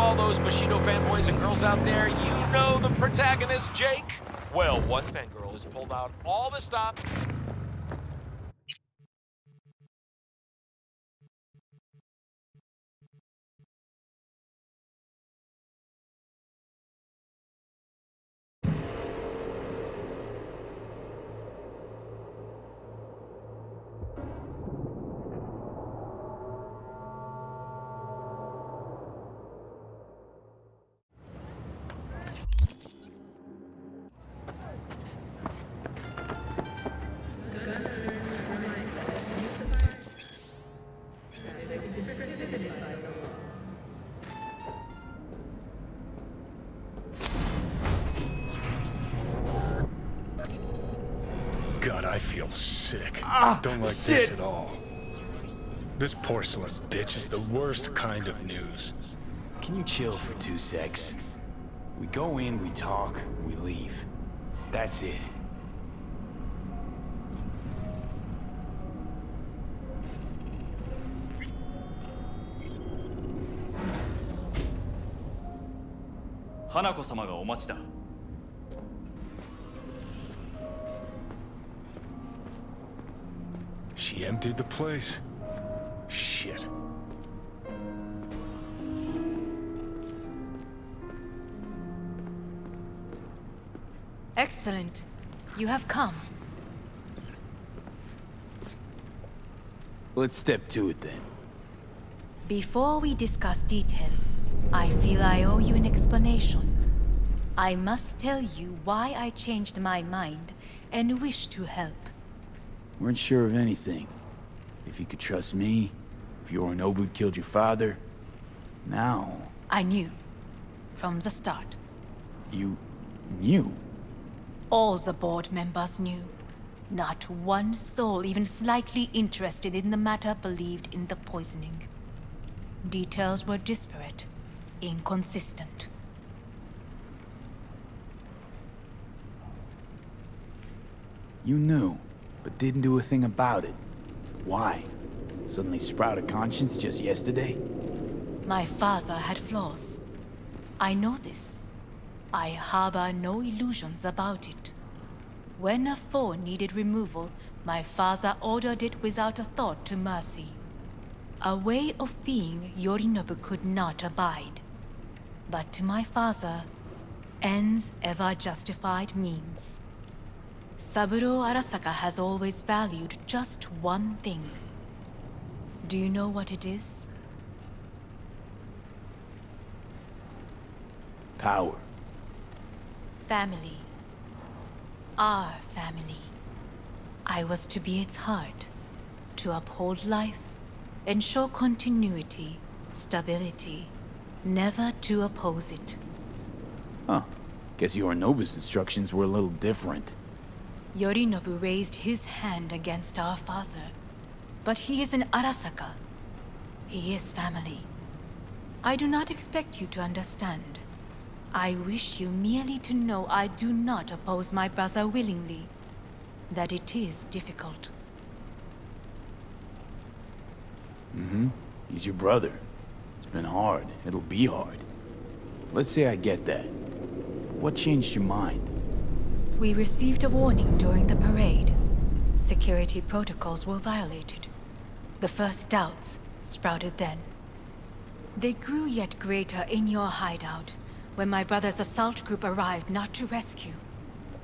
all those Bushido fanboys and girls out there, you know the protagonist, Jake? Well, one fangirl has pulled out all the stops. God, I feel sick. Don't like shit. this at all. This porcelain bitch is the worst kind of news. Can you chill for 2 secs? We go in, we talk, we leave. That's it. Hanako-samaがお待ちだ。She emptied the place. Shit. Excellent. You have come. Let's step to it then. Before we discuss details, I feel I owe you an explanation. I must tell you why I changed my mind and wish to help. Weren't sure of anything. If you could trust me, if Yorinobu killed your father. Now... I knew. From the start. You... knew? All the board members knew. Not one soul even slightly interested in the matter believed in the poisoning. Details were disparate, inconsistent. You knew, but didn't do a thing about it. Why? Suddenly sprout a conscience just yesterday? My father had flaws. I know this. I harbor no illusions about it. When a foe needed removal, my father ordered it without a thought to mercy. A way of being Yorinobu could not abide. But to my father, ends ever justified means. Saburo Arasaka has always valued just one thing. Do you know what it is? Power. Family. Our family. I was to be its heart, to uphold life, ensure continuity, stability, never to oppose it. Huh. Guess Yorinobu's instructions were a little different. Yorinobu raised his hand against our father, but he is an Arasaka. He is family. I do not expect you to understand. I wish you merely to know I do not oppose my brother willingly. That it is difficult. He's your brother. It's been hard. It'll be hard. Let's say I get that. What changed your mind? We received a warning during the parade. Security protocols were violated. The first doubts sprouted then. They grew yet greater in your hideout, when my brother's assault group arrived not to rescue,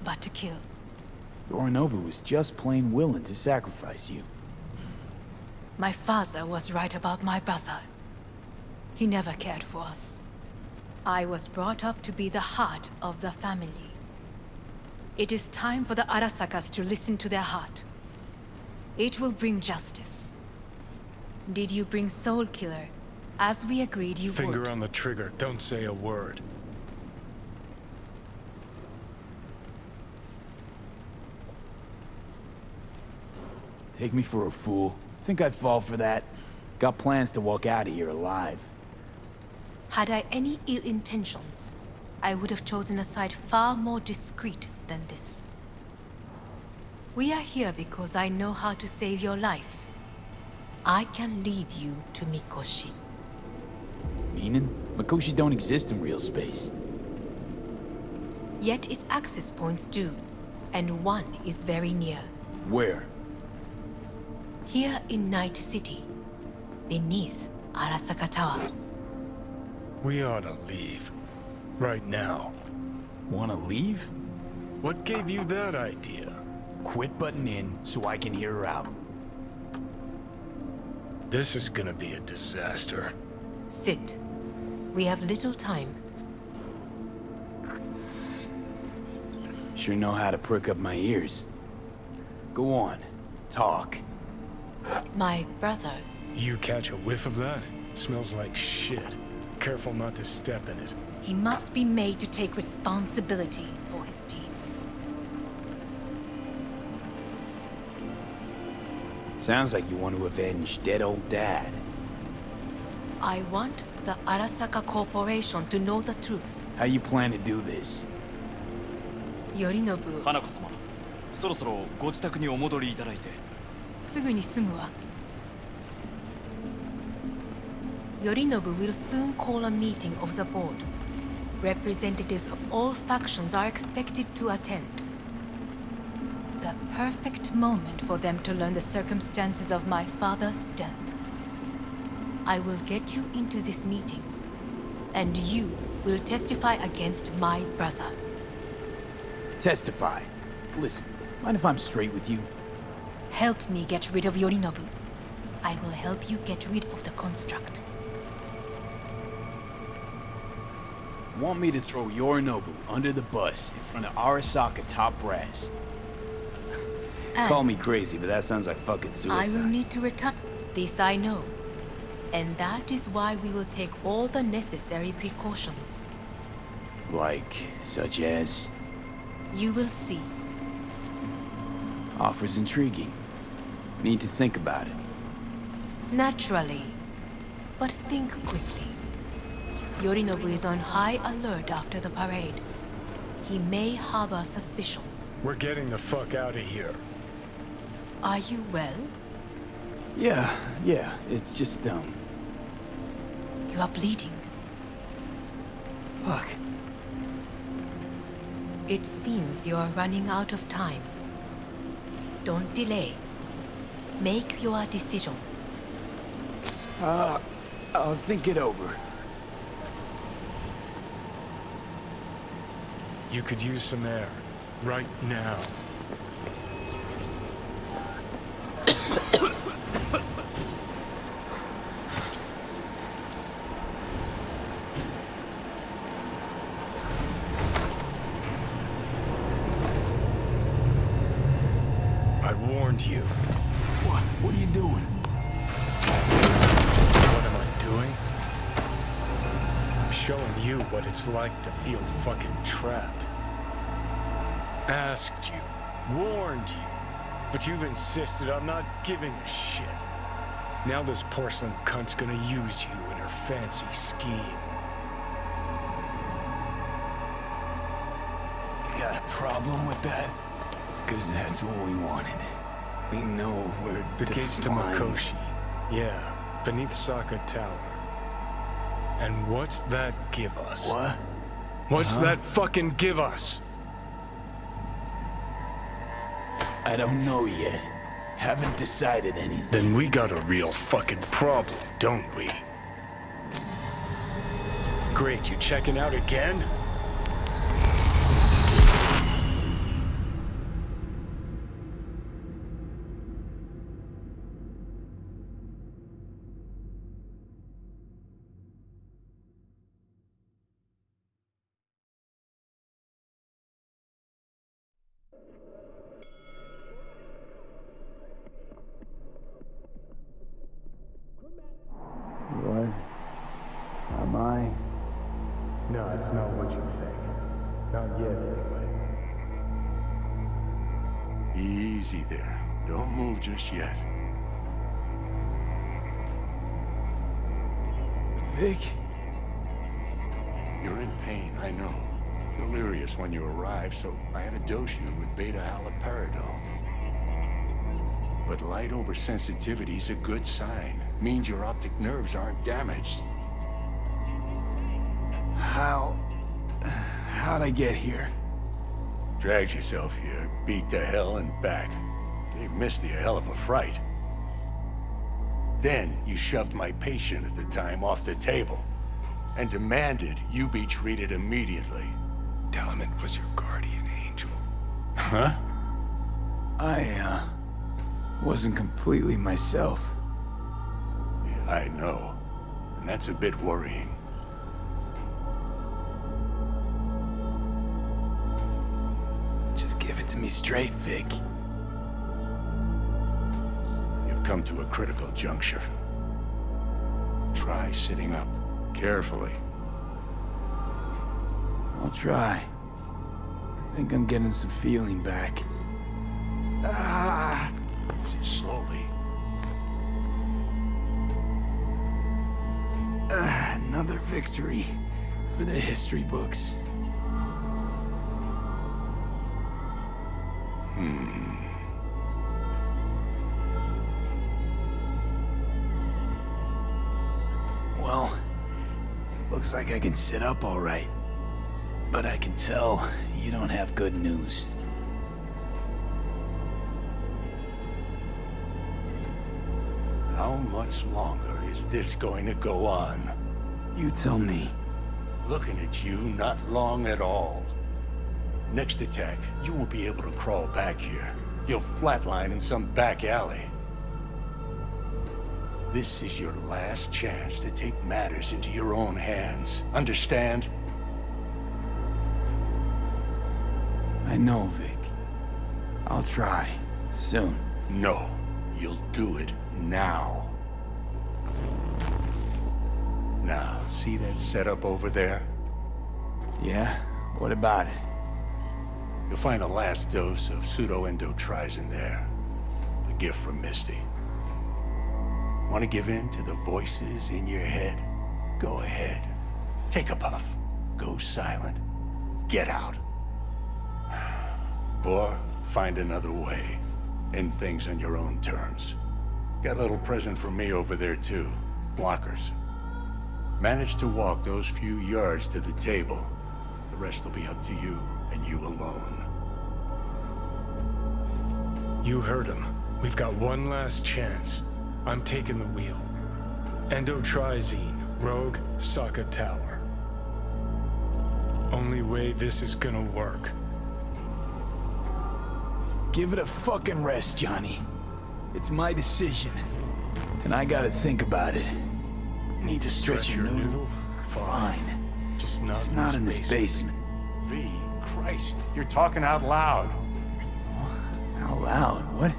but to kill. Yorinobu was just plain willing to sacrifice you. My father was right about my brother. He never cared for us. I was brought up to be the heart of the family. It is time for the Arasakas to listen to their heart. It will bring justice. Did you bring Soul Killer, as we agreed you would? Finger on the trigger. Don't say a word. Take me for a fool. Think I'd fall for that? Got plans to walk out of here alive. Had I any ill intentions, I would have chosen a side far more discreet than this. We are here because I know how to save your life. I can lead you to Mikoshi. Meaning? Mikoshi don't exist in real space. Yet its access points do, and one is very near. Where? Here in Night City, beneath Arasaka Tower. We ought to leave. Right now. Wanna leave? What gave you that idea? Quit butting in so I can hear her out. This is gonna be a disaster. Sit. We have little time. Sure know how to prick up my ears. Go on, talk. My brother, You catch a whiff of that? Smells like shit. Careful not to step in it. he must be made to take responsibility for his deeds. Sounds like you want to avenge dead old dad. I want the Arasaka Corporation to know the truth. How you plan to do this? Yorinobu, 花子様、そろそろご自宅にお戻りいただいて。すぐに済むわ。Yorinobu will soon call a meeting of the board. Representatives of all factions are expected to attend. The perfect moment for them to learn the circumstances of my father's death. I will get you into this meeting, and you will testify against my brother. Testify. Listen, mind if I'm straight with you? Help me get rid of Yorinobu. I will help you get rid of the construct. Want me to throw Yorinobu under the bus in front of Arasaka top brass? And Call me crazy, but that sounds like fucking I suicide. will need to return. This I know. And that is why we will take all the necessary precautions. Like, such as? You will see. Offers intriguing. Need to think about it. Naturally. But think quickly. Yorinobu is on high alert after the parade. He may harbor suspicions. We're getting the fuck out of here. Are you well? Yeah, it's just, You are bleeding. fuck. It seems you are running out of time. Don't delay. Make your decision. I'll think it over. You could use some air. Right now. I warned you. What are you doing? What am I doing? I'm showing you what it's like to feel fucking trapped. Asked you, warned you, but you've insisted I'm not giving a shit. Now this porcelain cunt's gonna use you in her fancy scheme. Got a problem with that? Because that's what we wanted. We know we're The gates to Mikoshi. Yeah, beneath Saka Tower. And what's that give us? What? What's that fucking give us? I don't know yet. Haven't decided anything. Then we got a real fucking problem, don't we? Great, you checking out again? What? Am I? No, it's not what you think. Not yet, anyway. Easy there. Don't move just yet. Vic? You're in pain, I know. Delirious when you arrived, so I had to dose you with beta-haloperidol. But light oversensitivity's a good sign. Means your optic nerves aren't damaged. How'd I get here? Dragged yourself here, beat to hell and back. Gave Misty a hell of a fright. Then you shoved my patient at the time off the table and demanded you be treated immediately. Tell him it was your guardian angel. Huh? I wasn't completely myself. Yeah, I know. And that's a bit worrying. Just give it to me straight, Vic. You've come to a critical juncture. Try sitting up, carefully. I'll try. I think I'm getting some feeling back. Slowly. Another victory for the history books. Well, looks like I can sit up all right. But I can tell you don't have good news. How much longer is this going to go on? You tell me. Looking at you, not long at all. Next attack, you won't be able to crawl back here. You'll flatline in some back alley. This is your last chance to take matters into your own hands. Understand? I know, Vic. I'll try. Soon. No. You'll do it now. Now, see that setup over there? Yeah? What about it? You'll find a last dose of pseudo-endotrizin there. A gift from Misty. Want to give in to the voices in your head? Go ahead. Take a puff. Go silent. Get out. Or find another way. End things on your own terms. Got a little present from me over there too. Blockers. Manage to walk those few yards to the table. The rest will be up to you, and you alone. You heard him. We've got one last chance. I'm taking the wheel. Endotrizine, Rogue, Sokka Tower. Only way this is gonna work. Give it a fucking rest, Johnny. It's my decision. And I gotta think about it. Need to stretch your noodle? Fine. Just It's not in this basement. V, Christ, you're talking out loud. Out loud? What?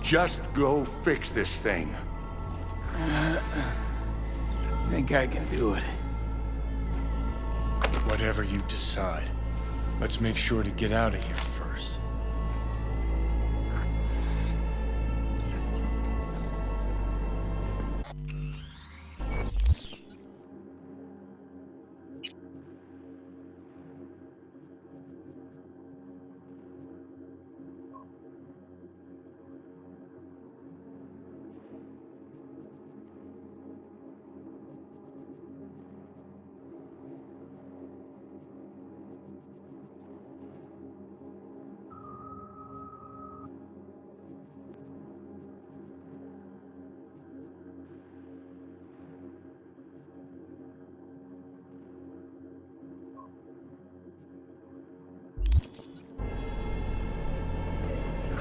Just go fix this thing. Think I can do it. Whatever you decide. Let's make sure to get out of here first.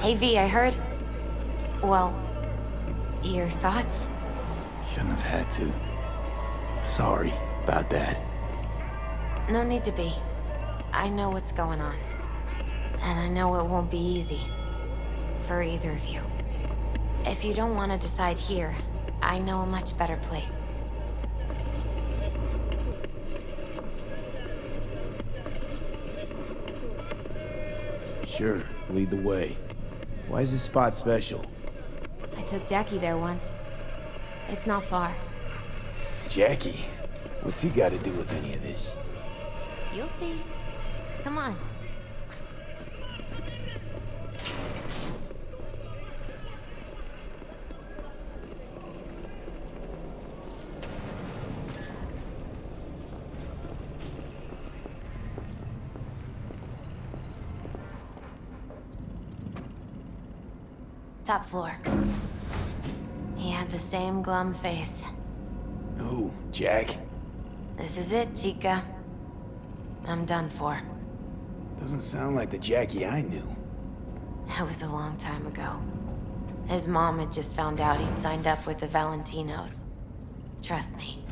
Hey V, I heard... Well, your thoughts? Shouldn't have had to. Sorry about that. No need to be. I know what's going on. And I know it won't be easy. For either of you. If you don't want to decide here, I know a much better place. Sure, lead the way. Why is this spot special? I took Jackie there once. It's not far. Jackie? What's he got to do with any of this? You'll see. Come on. Top floor. He had the same glum face. Who, Jack? This is it, Chica. I'm done for. Doesn't sound like the Jackie I knew. That was a long time ago. His mom had just found out he'd signed up with the Valentinos. Trust me.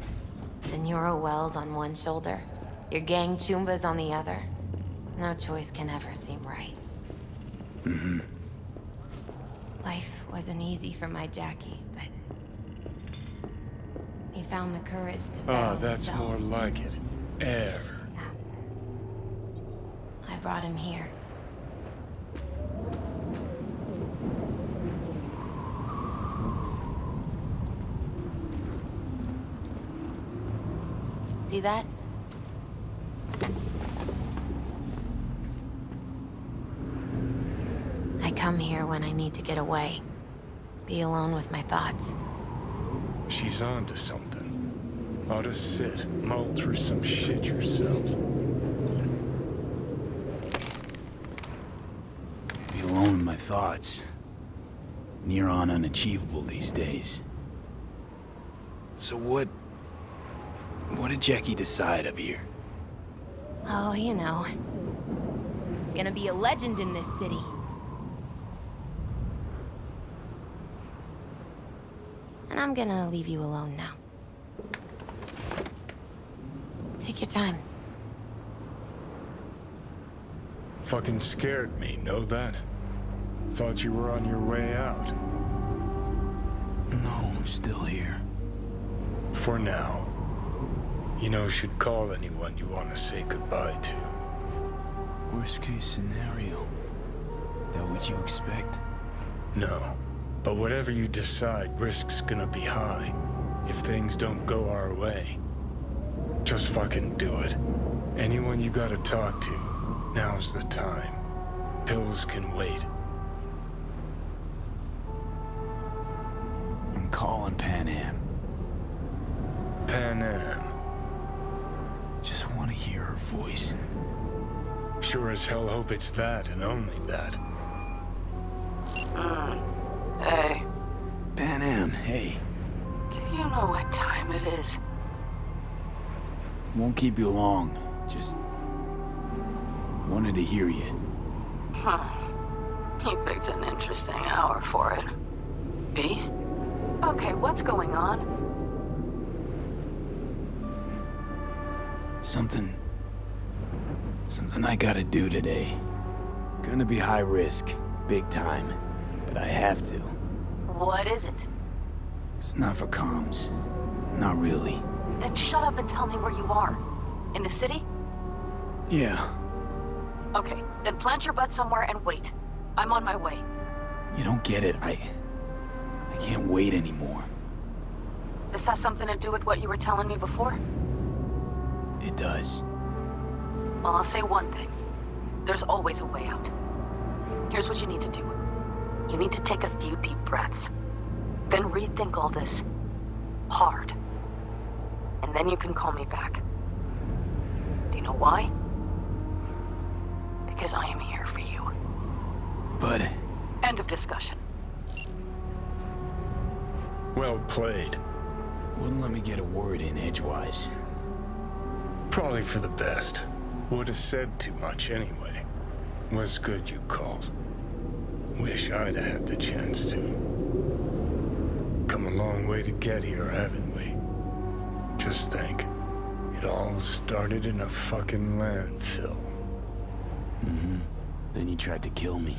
Senora Wells on one shoulder, your gang Chumbas on the other. No choice can ever seem right. Mm-hmm. Life wasn't easy for my Jackie, but... he found the courage to battle That's himself. more like it. Air. I brought him here. See that? I come here when I need to get away. Be alone with my thoughts. She's on to something. Ought to sit, mull through some shit yourself. Be alone with my thoughts. Near on unachievable these days. So what did Jackie decide up here? Oh, you know. Gonna be a legend in this city. And I'm gonna leave you alone now. Take your time. Fucking scared me, know that? Thought you were on your way out. No, I'm still here. For now. You know, should call anyone you want to say goodbye to. Worst case scenario. That what you expect? No. But whatever you decide, risk's gonna be high. If things don't go our way. Just fucking do it. Anyone you gotta talk to, now's the time. Pills can wait. I'm calling Pan Am. Pan Am. Just want to hear her voice. Sure as hell hope it's that and only that. Hey, Pan Am, hey. do you know what time it is? Won't keep you long. Just wanted to hear you. You picked an interesting hour for it. B? Okay, what's going on? Something I gotta do today. Gonna be high risk, big time, but I have to. What is it? It's not for comms. Not really. Then shut up and tell me where you are. In the city? Yeah, Okay, then plant your butt somewhere and wait. I'm on my way. you don't get it. I can't wait anymore. This has something to do with what you were telling me before? It does. Well, I'll say one thing. There's always a way out. Here's what you need to do. You need to take a few deep breaths. Then rethink all this. Hard. And then you can call me back. Do you know why? Because I am here for you. But End of discussion. Well played. wouldn't let me get a word in edgewise. Probably for the best. Would have said too much anyway. Was good you called. Wish I'd had the chance to. Come a long way to get here, haven't we? Just think. It all started in a fucking landfill. Mm-hmm. Then you tried to kill me.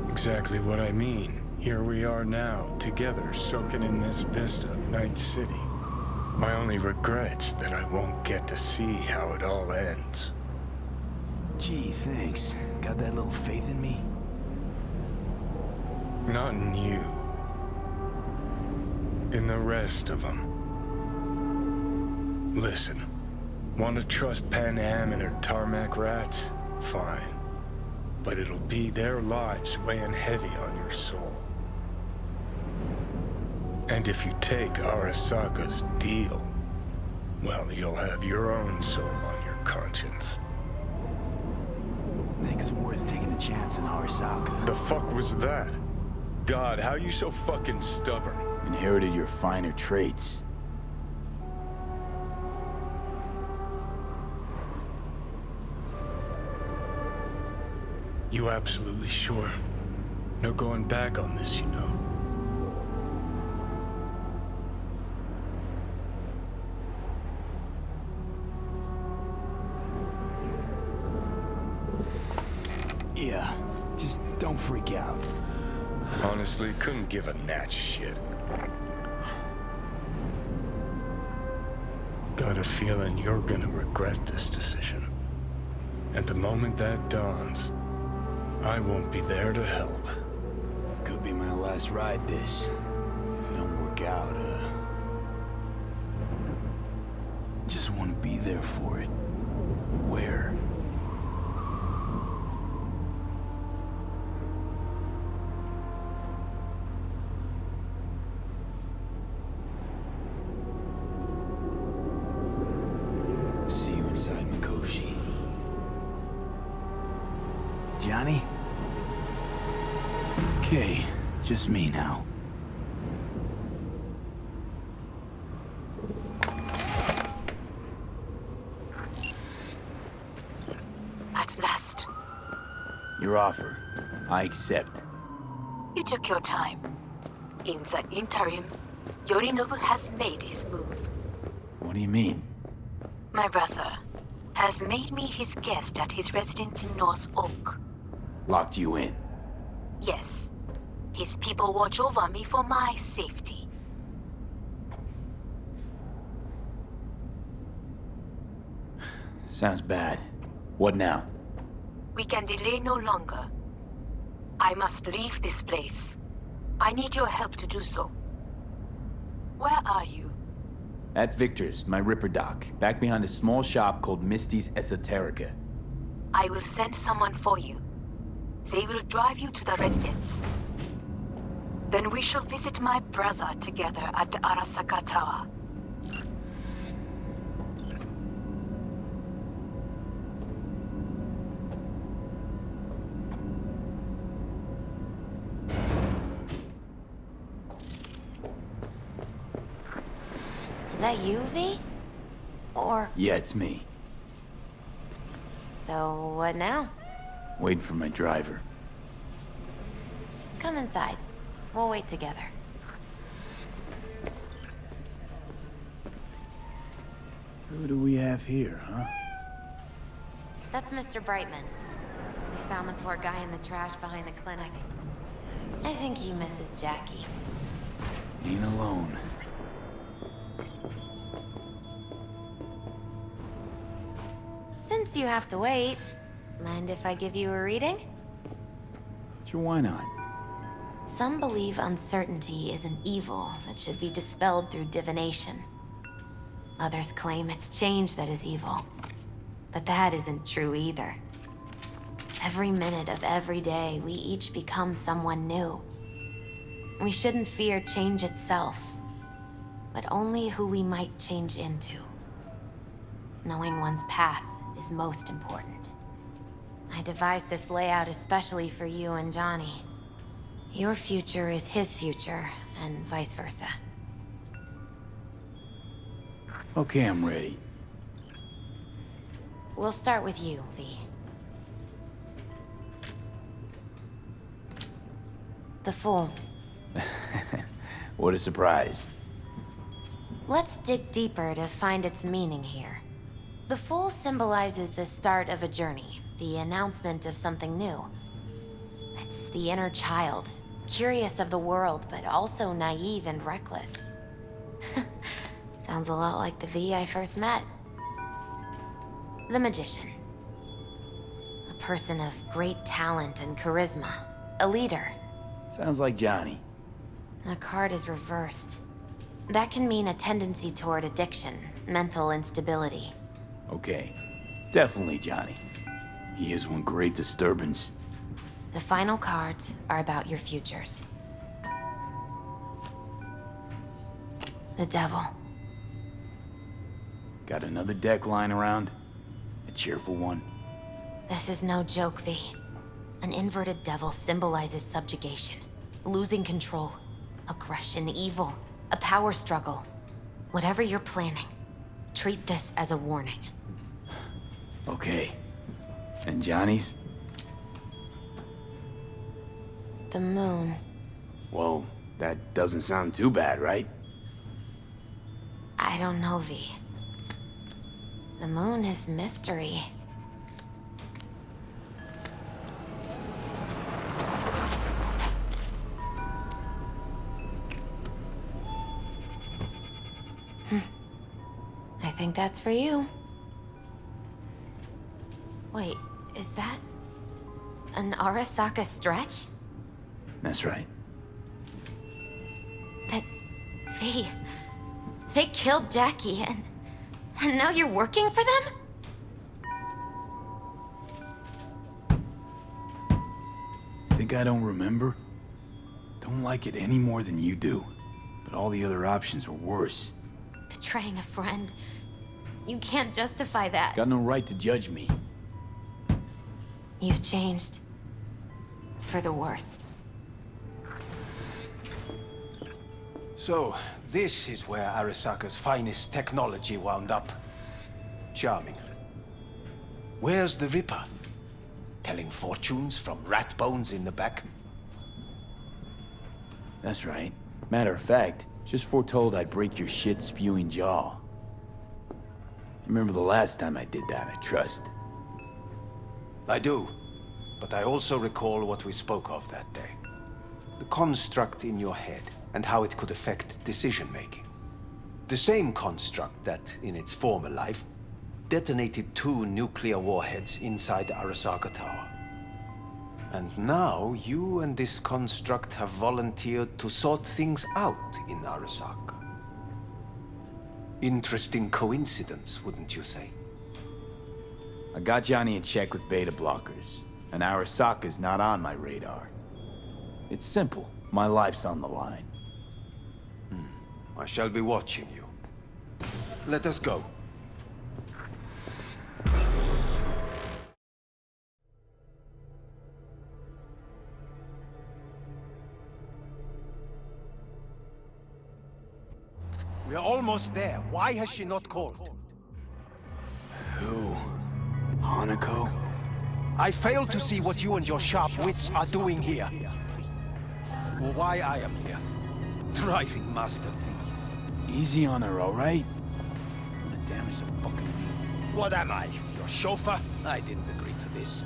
Exactly what I mean. Here we are now, together, soaking in this vista of Night City. My only regret's that I won't get to see how it all ends. Gee, thanks. Got that little faith in me? Not in you. In the rest of them. Listen, want to trust Pan Am and her tarmac rats? Fine. But it'll be their lives weighing heavy on your soul. And if you take Arasaka's deal, well, you'll have your own soul on your conscience. think it's worth taking a chance on Arasaka. The fuck was that? God, how you so fucking stubborn? Inherited your finer traits. You absolutely sure? No going back on this, you know. Yeah, just don't freak out. Honestly, couldn't give a gnat's shit. Got a feeling you're gonna regret this decision. And the moment that dawns, I won't be there to help. Could be my last ride this. If it don't work out, just want to be there for it. Where? See you inside Mikoshi. Johnny? Okay, just me now. At last. Your offer. I accept. You took your time. In the interim, Yorinobu has made his move. What do you mean? My brother has made me his guest at his residence in North Oak. Locked you in. Yes. His people watch over me for my safety. Sounds bad. What now? We can delay no longer. I must leave this place. I need your help to do so. Where are you? At Victor's, my Ripper dock, back behind a small shop called Misty's Esoterica. I will send someone for you. They will drive you to the residence. Then we shall visit my brother together at the Arasaka Tower. Is that you, V? Or... Yeah, it's me. So, what now? Waiting for my driver. Come inside. We'll wait together. Who do we have here, huh? That's Mr. Brightman. We found the poor guy in the trash behind the clinic. I think he misses Jackie. Ain't alone. Since you have to wait, mind if I give you a reading? Sure, why not? Some believe uncertainty is an evil that should be dispelled through divination. Others claim it's change that is evil. But that isn't true either. Every minute of every day, we each become someone new. We shouldn't fear change itself, but only who we might change into. Knowing one's path is most important. I devised this layout especially for you and Johnny. Your future is his future, and vice versa. Okay, I'm ready. We'll start with you, V. The Fool. What a surprise. Let's dig deeper to find its meaning here. The Fool symbolizes the start of a journey, the announcement of something new. It's the inner child, curious of the world, but also naive and reckless. Sounds a lot like the V I first met. The Magician. A person of great talent and charisma. A leader. Sounds like Johnny. The card is reversed. That can mean a tendency toward addiction, mental instability. Okay, definitely Johnny. He is one great disturbance. The final cards are about your futures. The Devil. Got another deck lying around? A cheerful one? This is no joke, V. An inverted devil symbolizes subjugation, losing control, aggression, evil, a power struggle. Whatever you're planning, treat this as a warning. Okay. And Johnny's? The moon. Whoa, that doesn't sound too bad, right? I don't know, V. The moon is mystery. I think that's for you. Wait, is that an Arasaka stretch? That's right. But, V, they killed Jackie and now you're working for them? Think I don't remember? Don't like it any more than you do. But all the other options were worse. Betraying a friend. You can't justify that. Got no right to judge me. You've changed. For the worse. So, this is where Arasaka's finest technology wound up. Charming. Where's the Ripper? Telling fortunes from rat bones in the back? That's right. Matter of fact, just foretold I'd break your shit-spewing jaw. Remember the last time I did that, I trust. I do. But I also recall what we spoke of that day. The construct in your head, and how it could affect decision-making. The same construct that, in its former life, detonated 2 nuclear warheads inside Arasaka Tower. And now, you and this construct have volunteered to sort things out in Arasaka. Interesting coincidence, wouldn't you say? I got Johnny in check with beta blockers, and Arasaka's not on my radar. It's simple. My life's on the line. I shall be watching you. Let us go. We are almost there. Why has she not called? Who? Hanako? I fail to see what you and your sharp wits are doing here. Or why I am here. Driving Master V. Easy on her, all right? What the damn is a fucking me? What am I? Your chauffeur? I didn't agree to this.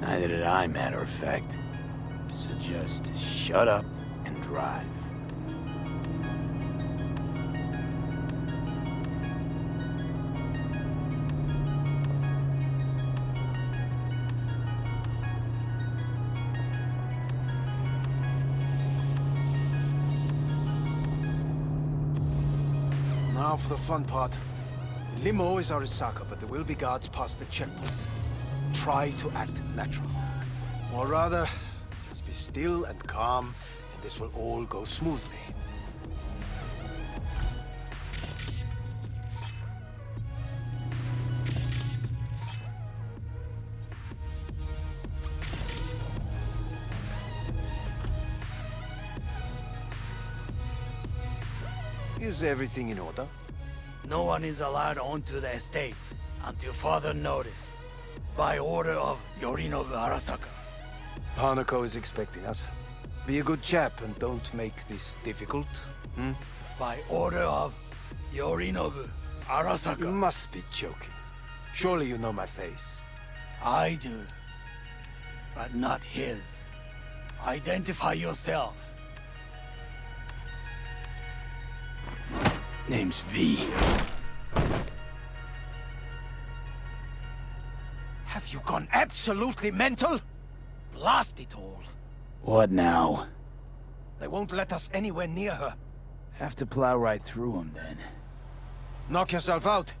Neither did I, matter of fact. So just shut up and drive. Now for the fun part. The limo is Arasaka, but there will be guards past the checkpoint. Try to act natural. Or rather, just be still and calm, and this will all go smoothly. Is everything in order? No one is allowed onto the estate until further notice. By order of Yorinobu Arasaka. Hanako is expecting us. Be a good chap and don't make this difficult. By order of Yorinobu Arasaka. You must be joking. Surely you know my face. I do. But not his. Identify yourself. Name's V. Have you gone absolutely mental? Blast it all. What now? They won't let us anywhere near her. Have to plow right through them, then. Knock yourself out.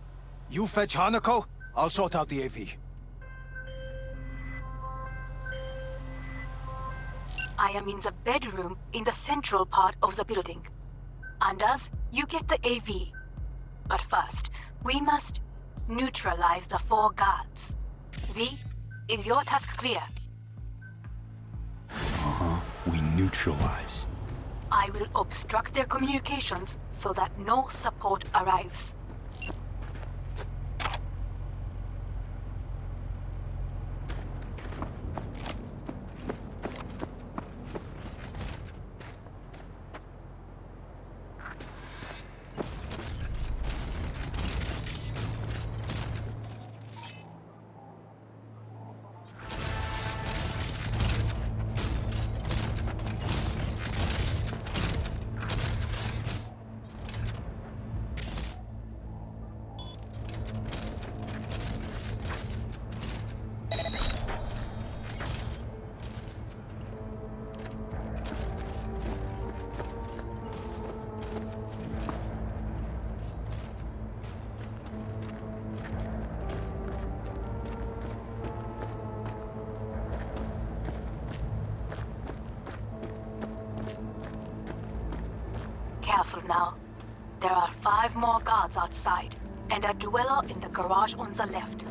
You fetch Hanako, I'll sort out the AV. I am in the bedroom in the central part of the building. Anders, you get the AV. But first, we must Neutralize the 4 guards. V, is your task clear? We neutralize. I will obstruct their communications so that no support arrives. Careful now. There are 5 more guards outside, and a dweller in the garage on the left.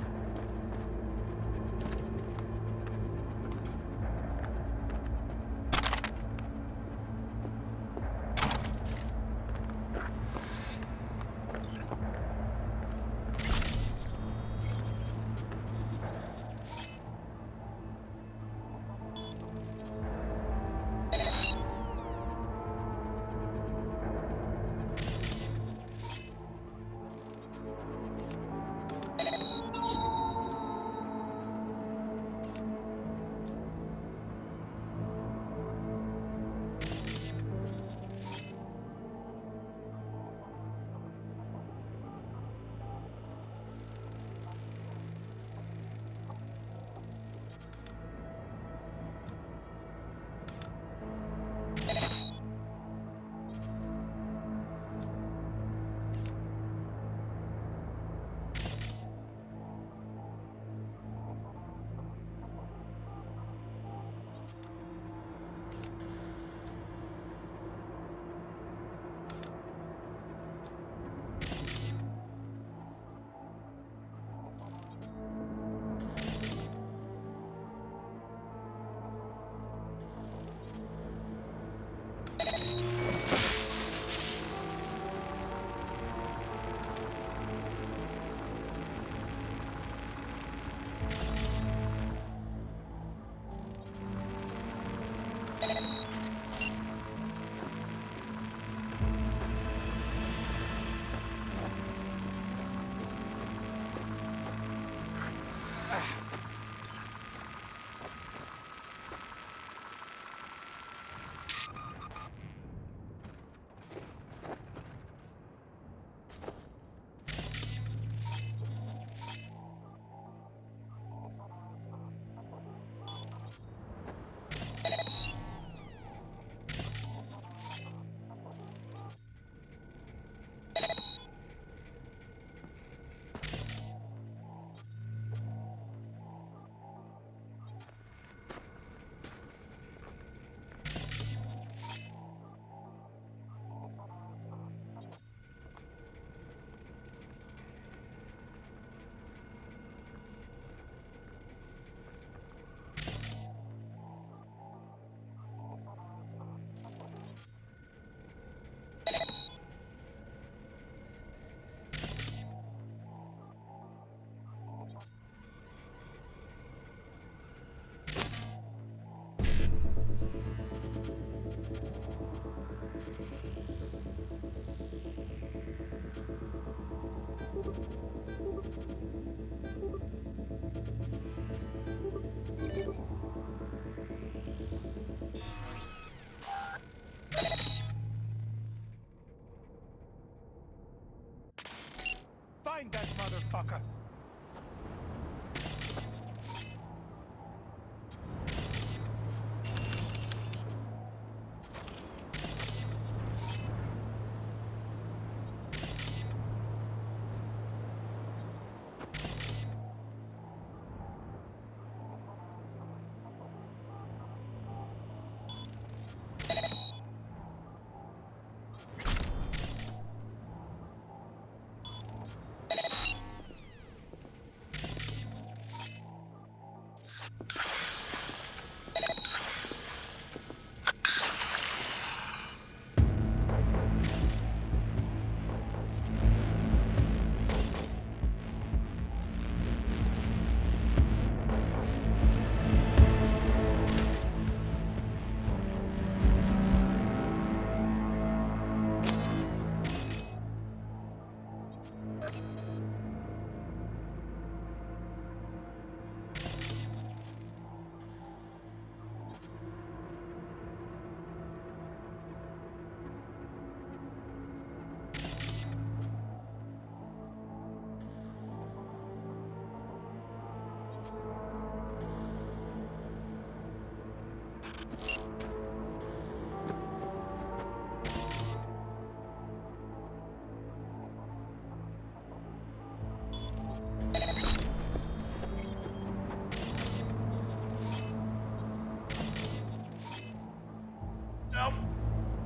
Find that motherfucker!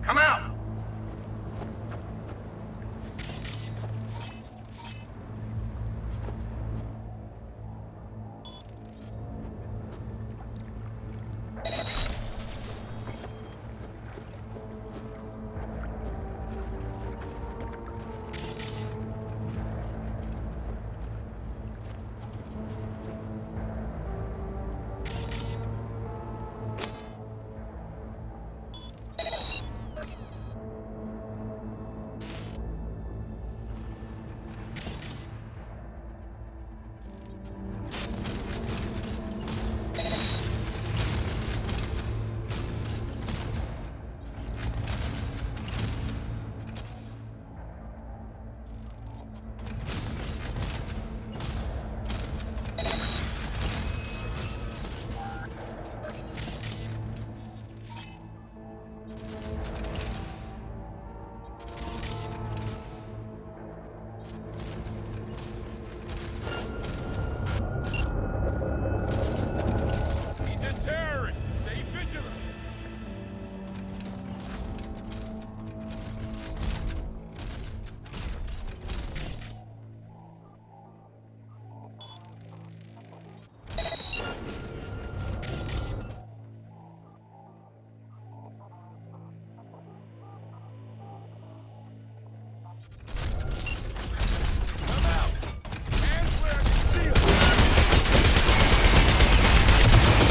Come out!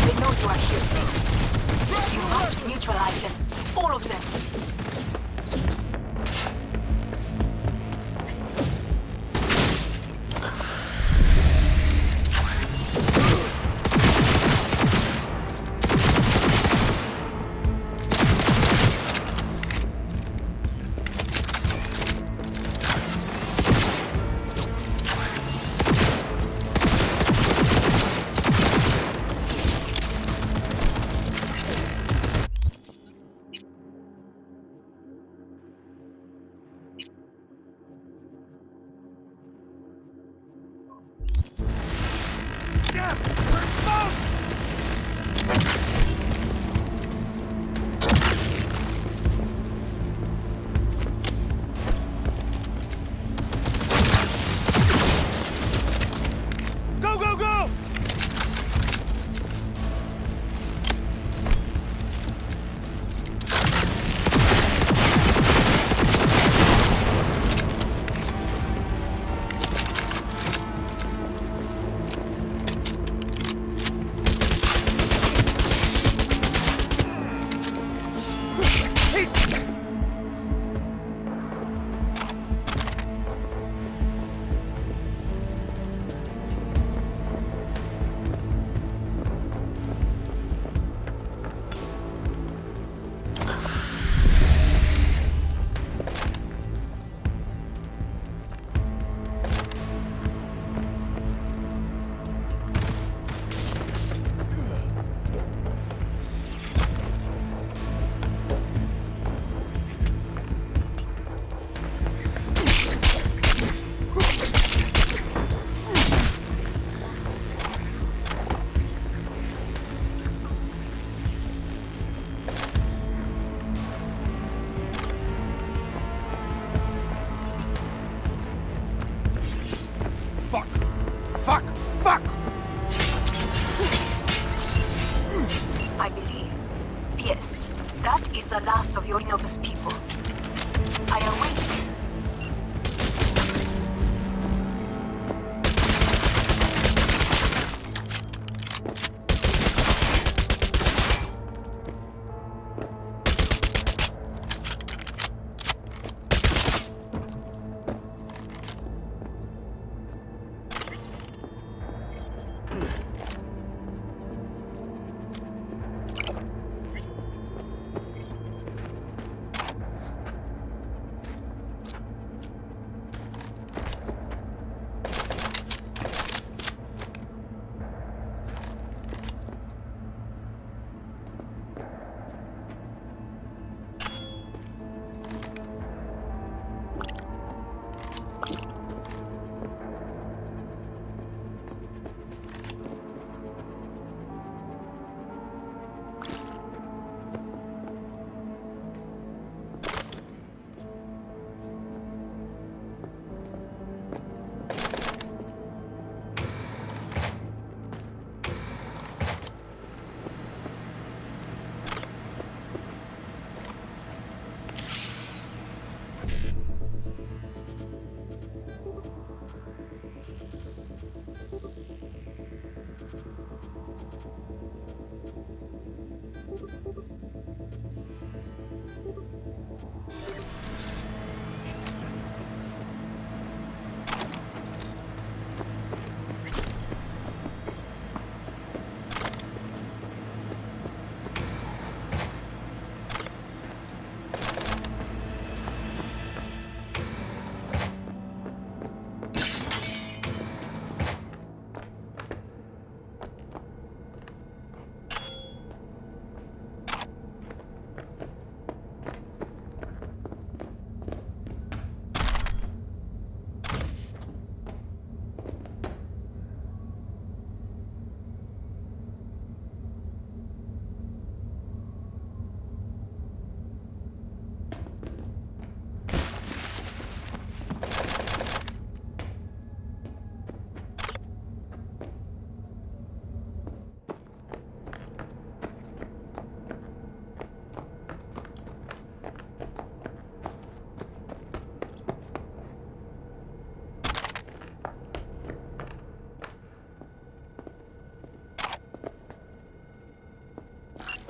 They know you are here. You must neutralize them. All of them.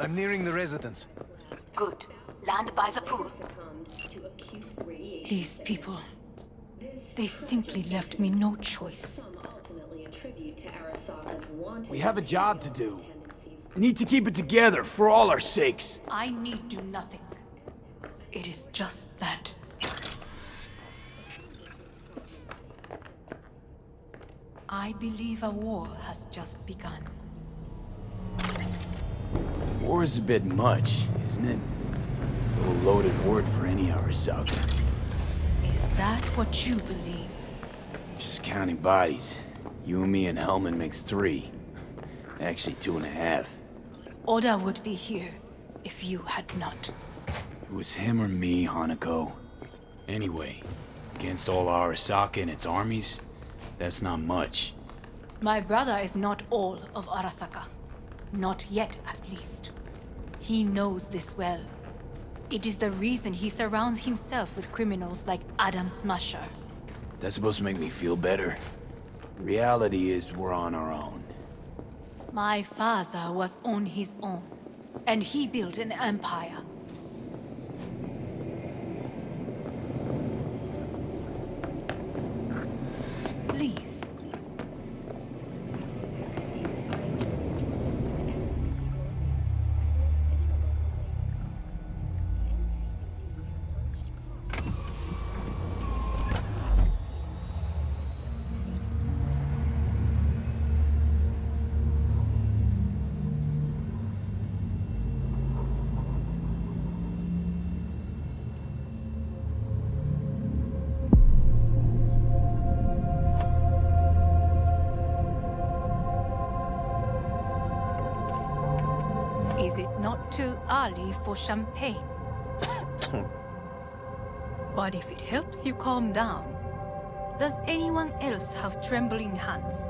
I'm nearing the residence. Good. Land by the pool. These people, they simply left me no choice. We have a job to do. Need to keep it together for all our sakes. I need do nothing. It is just that. I believe a war has just begun. War is a bit much, isn't it? A little loaded word for any Arasaka. Is that what you believe? Just counting bodies. You and me and Hellman makes 3. Actually 2.5. Oda would be here if you had not. It was him or me, Hanako. Anyway, against all Arasaka and its armies, that's not much. My brother is not all of Arasaka. Not yet, at least. He knows this well. It is the reason he surrounds himself with criminals like Adam Smasher. That's supposed to make me feel better. Reality is we're on our own. My father was on his own, and he built an empire. Please. Is it not too early for champagne? But if it helps you calm down, does anyone else have trembling hands?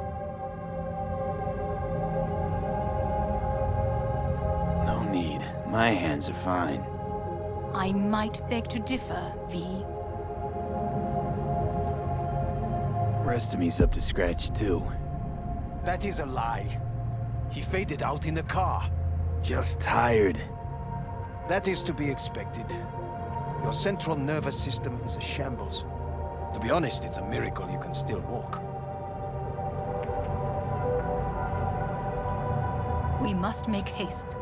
No need. My hands are fine. I might beg to differ, V. Rest of me's up to scratch too. That is a lie. He faded out in the car. Just tired. That is to be expected. Your central nervous system is a shambles. To be honest, it's a miracle you can still walk. We must make haste.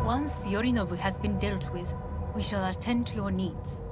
Once Yorinobu has been dealt with, we shall attend to your needs.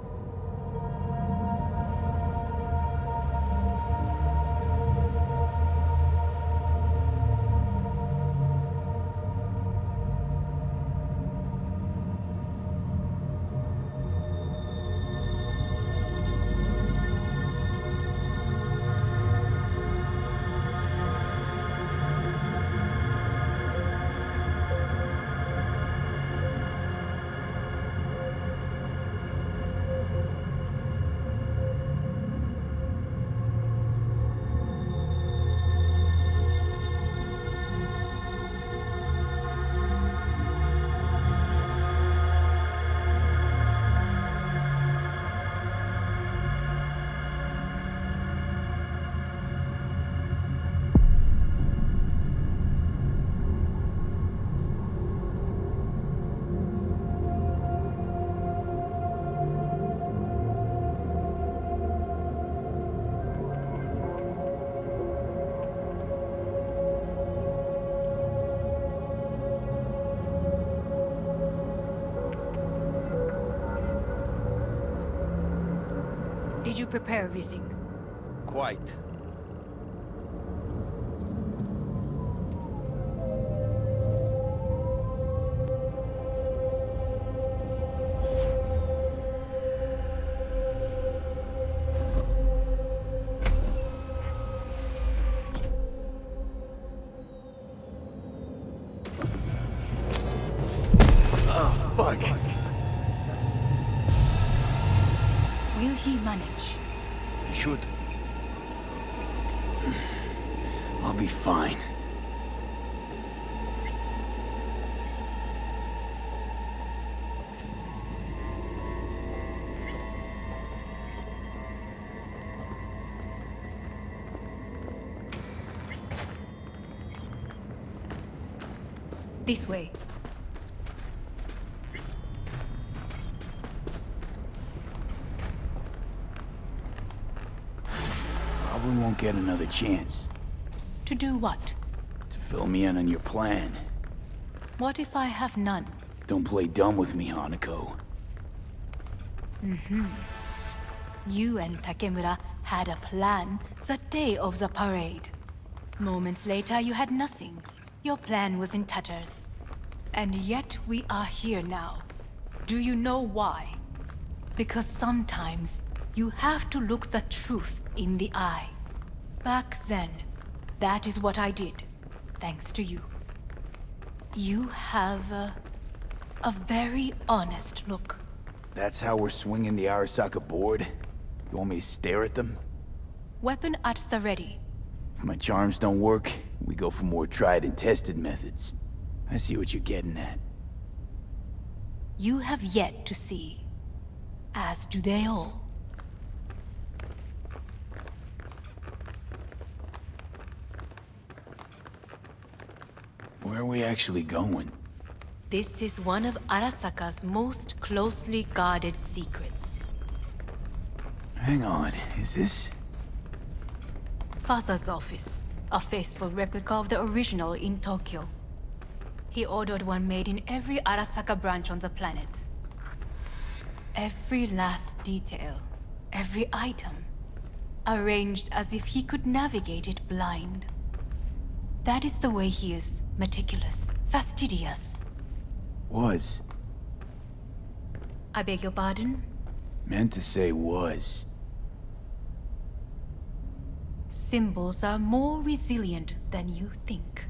Did you prepare everything? Quite. Oh, fuck. Will he manage? He should. I'll be fine. This way. Probably won't get another chance. To do what? To fill me in on your plan. What if I have none? Don't play dumb with me, Hanako. You and Takemura had a plan the day of the parade. Moments later, you had nothing. Your plan was in tatters. And yet we are here now. Do you know why? Because sometimes you have to look the truth in the eye. Back then, that is what I did, thanks to you. You have a very honest look. That's how we're swinging the Arasaka board? You want me to stare at them? Weapon at the ready. If my charms don't work, we go for more tried and tested methods. I see what you're getting at. You have yet to see, as do they all. Where are we actually going? This is one of Arasaka's most closely guarded secrets. Hang on, is this... Father's office, a faithful replica of the original in Tokyo. He ordered one made in every Arasaka branch on the planet. Every last detail, every item, arranged as if he could navigate it blind. That is the way he is, meticulous, fastidious. Was. I beg your pardon? Meant to say was. Symbols are more resilient than you think.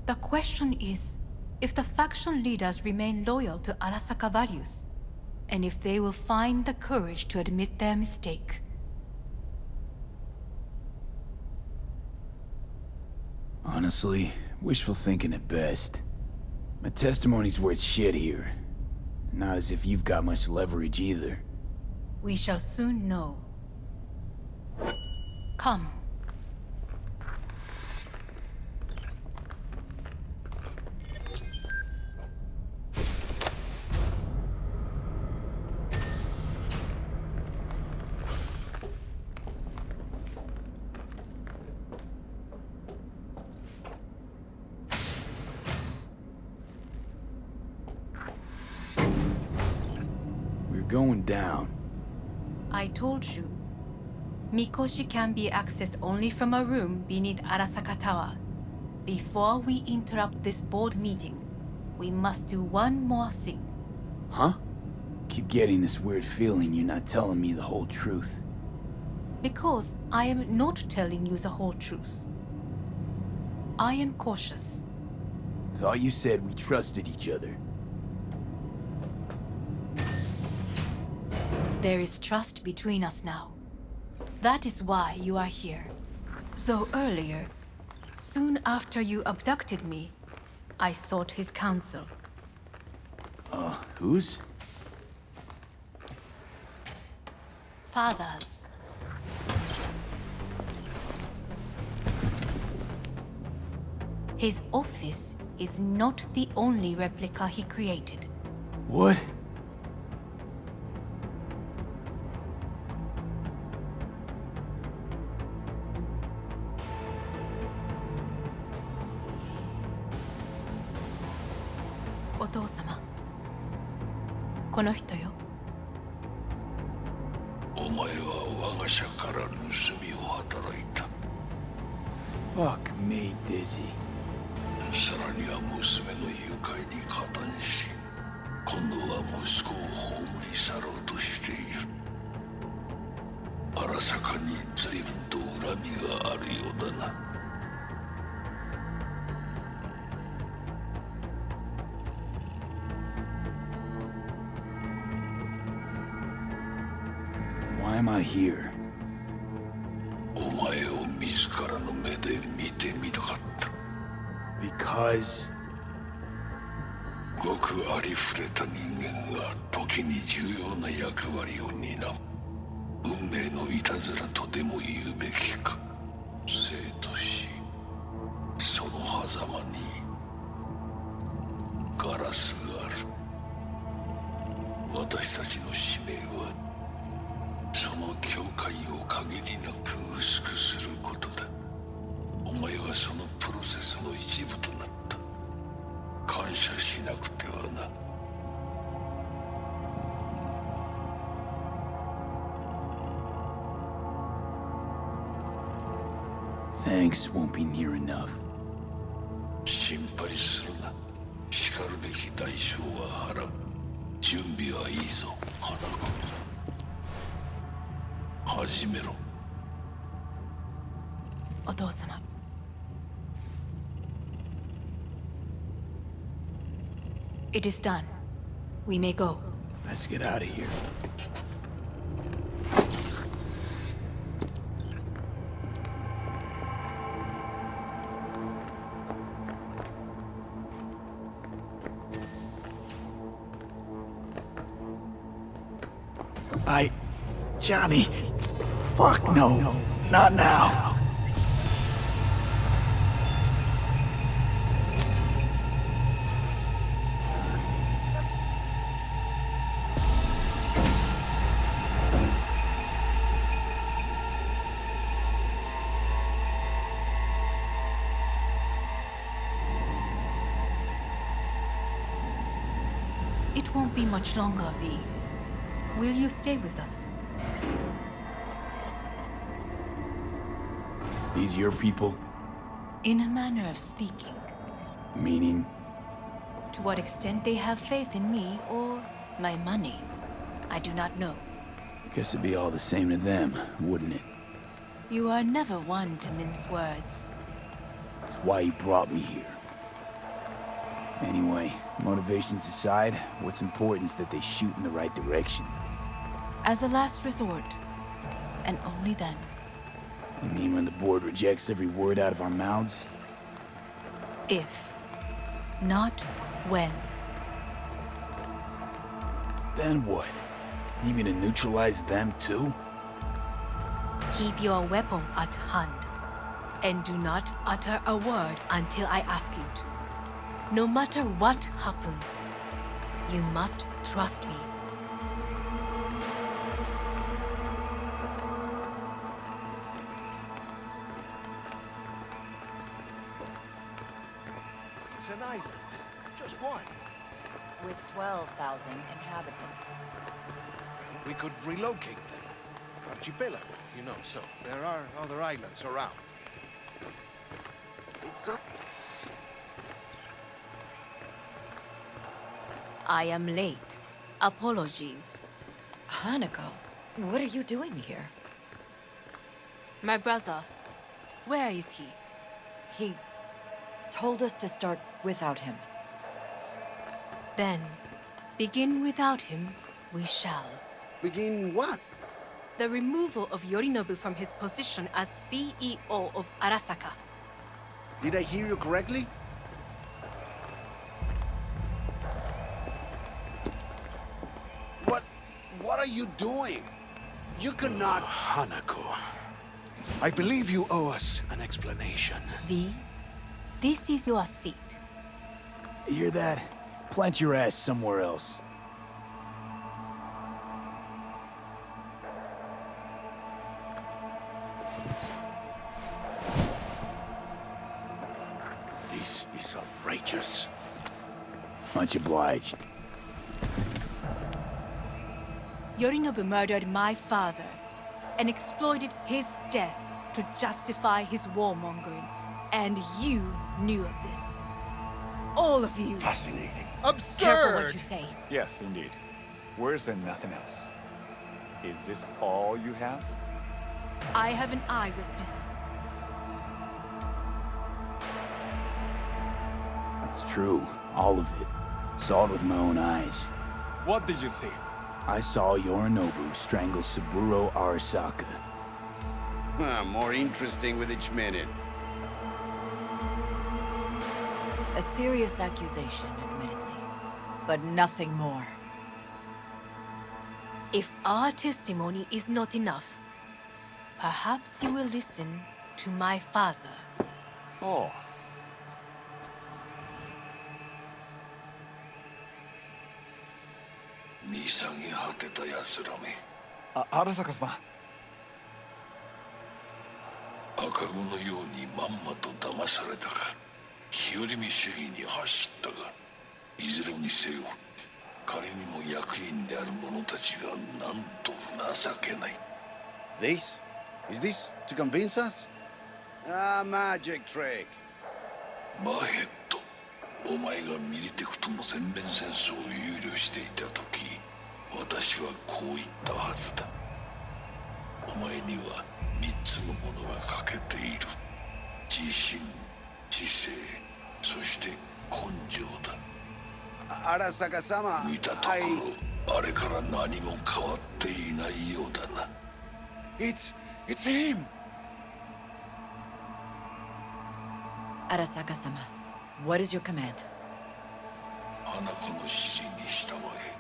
The question is, if the faction leaders remain loyal to Arasaka values, and if they will find the courage to admit their mistake. Honestly, wishful thinking at best. My testimony's worth shit here. Not as if you've got much leverage either. We shall soon know. Come. We're going down. I told you. Mikoshi can be accessed only from a room beneath Arasaka Tower. Before we interrupt this board meeting, we must do one more thing. Huh? Keep getting this weird feeling you're not telling me the whole truth. Because I am not telling you the whole truth. I am cautious. Thought you said we trusted each other. There is trust between us now. That is why you are here. So earlier, soon after you abducted me, I sought his counsel. Whose? Father's. His office is not the only replica he created. What? Otou-sama. この人よ。お前は我が社から盗みを働いた。 Fuck me, Dizzy. さらには娘の誘拐に加担し、今度は息子を葬り去ろうとしている。荒坂に随分と恨みがあるようだな。 Why am I here? お前を自らの目で見てみたかった。 Because... ごくありふれた人間が時に重要な役割を担う。運命のいたずらとでも言うべきか。生と死、その狭間にガラスがある。私たちの使命はその境界を限りなく薄くすることだ。お前はそのプロセスの一部となった。感謝しなくてはな。Thanks won't be near enough. 心配するな。しかるべき代償は払う。準備はいいぞ、花子。始めろ。お父様。It is done. We may go. Let's get out of here. Johnny. Fuck no. Not now. It won't be much longer, V. Will you stay with us? These your people? In a manner of speaking. Meaning? To what extent they have faith in me or my money, I do not know. Guess it'd be all the same to them, wouldn't it? You are never one to mince words. That's why you brought me here. Anyway, motivations aside, what's important is that they shoot in the right direction. As a last resort, and only then. You mean when the board rejects every word out of our mouths? If, not when. Then what? Need me to neutralize them too? Keep your weapon at hand, and do not utter a word until I ask you to. No matter what happens, you must trust me. It's an island. Just one. With 12,000 inhabitants. We could relocate them. Archipelago, you know, so there are other islands around. It's a... I am late. Apologies. Hanako, what are you doing here? My brother, where is he? He told us to start without him. Then, begin without him, we shall. Begin what? The removal of Yorinobu from his position as CEO of Arasaka. Did I hear you correctly? What are you doing? You cannot... Hanako. I believe you owe us an explanation. V, this is your seat. You hear that? Plant your ass somewhere else. This is outrageous. Much obliged. Yorinobu murdered my father and exploited his death to justify his warmongering. And you knew of this. All of you. Fascinating. Absurd! Careful what you say. Yes, indeed. Worse than nothing else. Is this all you have? I have an eyewitness. That's true. All of it. Saw it with my own eyes. What did you see? I saw Yorinobu strangle Saburo Arasaka. More interesting with each minute. A serious accusation, admittedly. But nothing more. If our testimony is not enough, perhaps you will listen to my father. Oh. 見下げ果てた奴らめ。荒坂様。赤子のようにまんまと騙されたか。日和見主義に走ったが、いずれにせよ仮にも役員である者たちがなんと情けない。 This? Is this to convince us? Ah, magic trick. マーヘッド、お前がミリテクとの全面戦争を憂慮していた時、私はこう言ったはずだ。お前には3つのものが欠けている。自信、知性、そして根性だ。Arasaka-sama, 見たところ、あれから何も変わっていないようだな。It's him! Arasaka-sama, what is your command? 花子の指示に従え。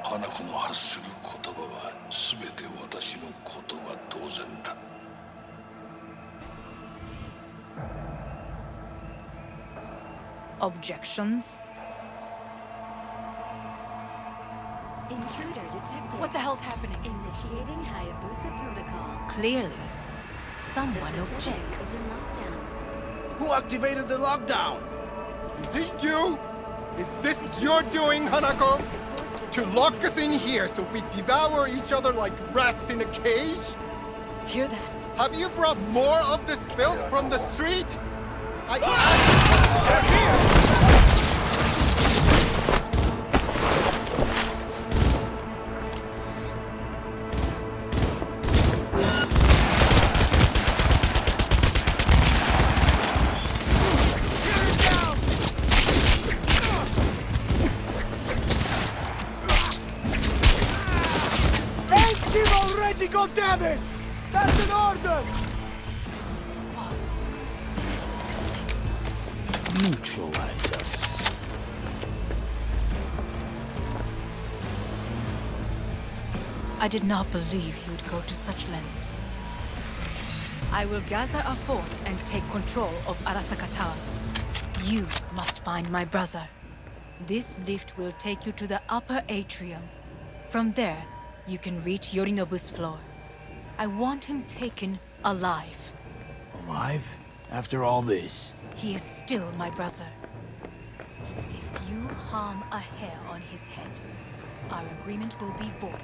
花子の発する言葉は全て私の言葉同然だ。Objections? Intruder detected. What the hell's happening? Initiating Hayabusa protocol. Clearly, someone The facility objects. is in lockdown. Who activated the lockdown? Is it you? Is this your doing, Hanako? To lock us in here so we devour each other like rats in a cage? Hear that? Have you brought more of this filth from the street? They're here! God damn it! That's an order! Neutralize us. I did not believe he would go to such lengths. I will gather a force and take control of Arasaka Tower. You must find my brother. This lift will take you to the upper atrium. From there, you can reach Yorinobu's floor. I want him taken alive. Alive? After all this? He is still my brother. If you harm a hair on his head, our agreement will be void.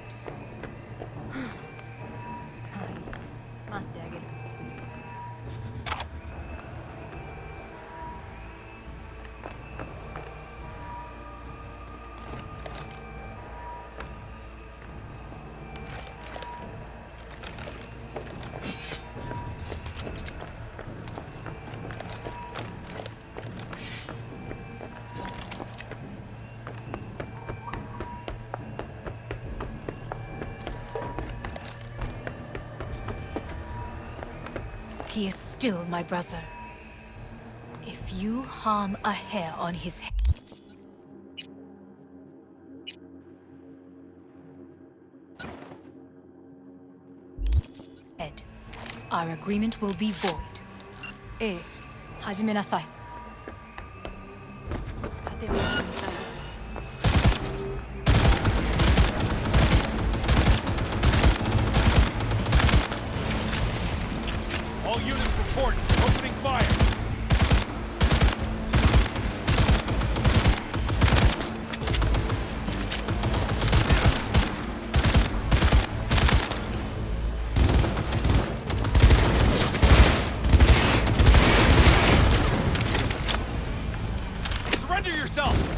He is still my brother. If you harm a hair on his head, our agreement will be void. 始めなさい。建物全体です。All units report. Opening fire. Surrender yourself!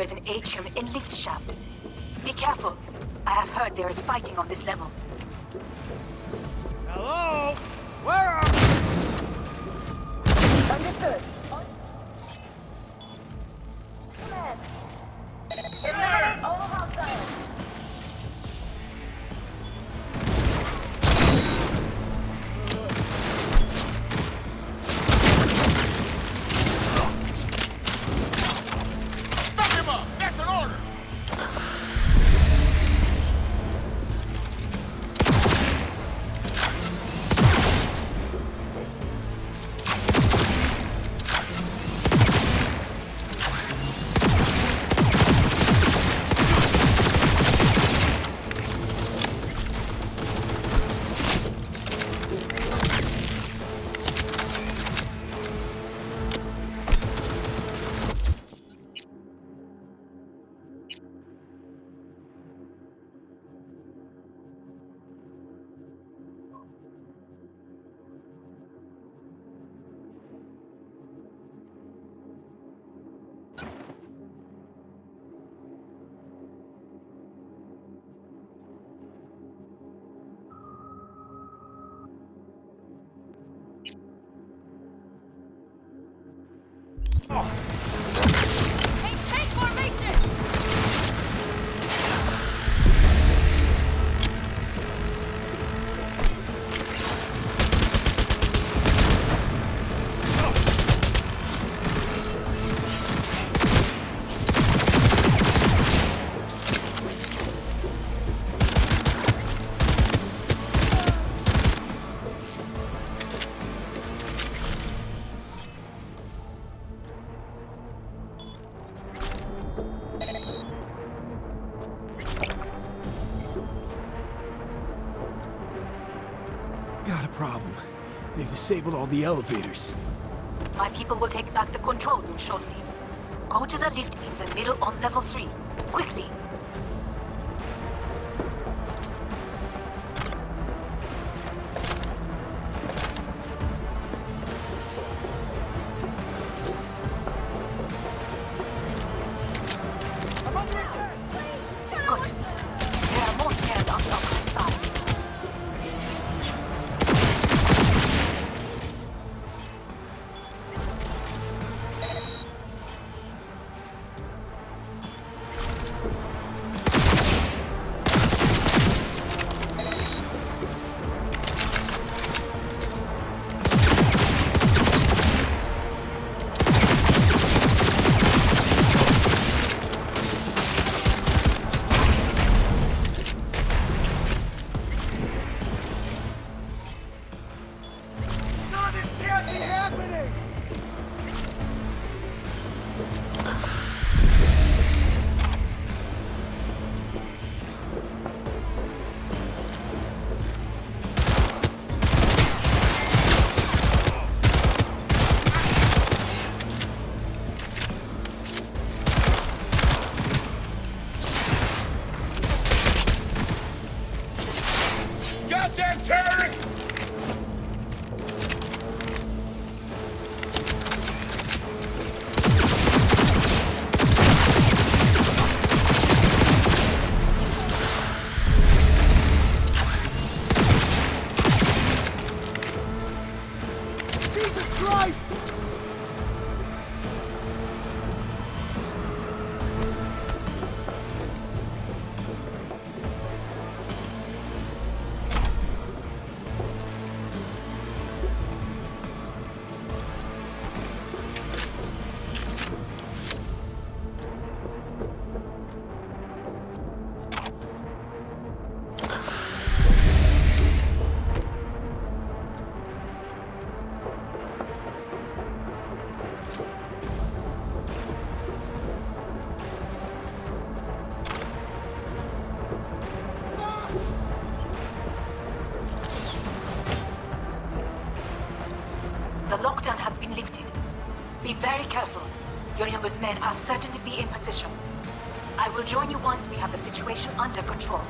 there is an atrium in lift shaft. Be careful. I have heard there is fighting on this level. Hello? Where are... Understood. Command. All hostiles. Maintain formation! Got a problem. They've disabled all the elevators. My people will take back the control room shortly. Go to the lift in the middle on level 3. Quickly. Good. There are more stairs on the opposite side. Goddamn terrorists! Jesus Christ! The lockdown has been lifted. Be very careful. Yorinobu's men are certain to be in position. I will join you once we have the situation under control.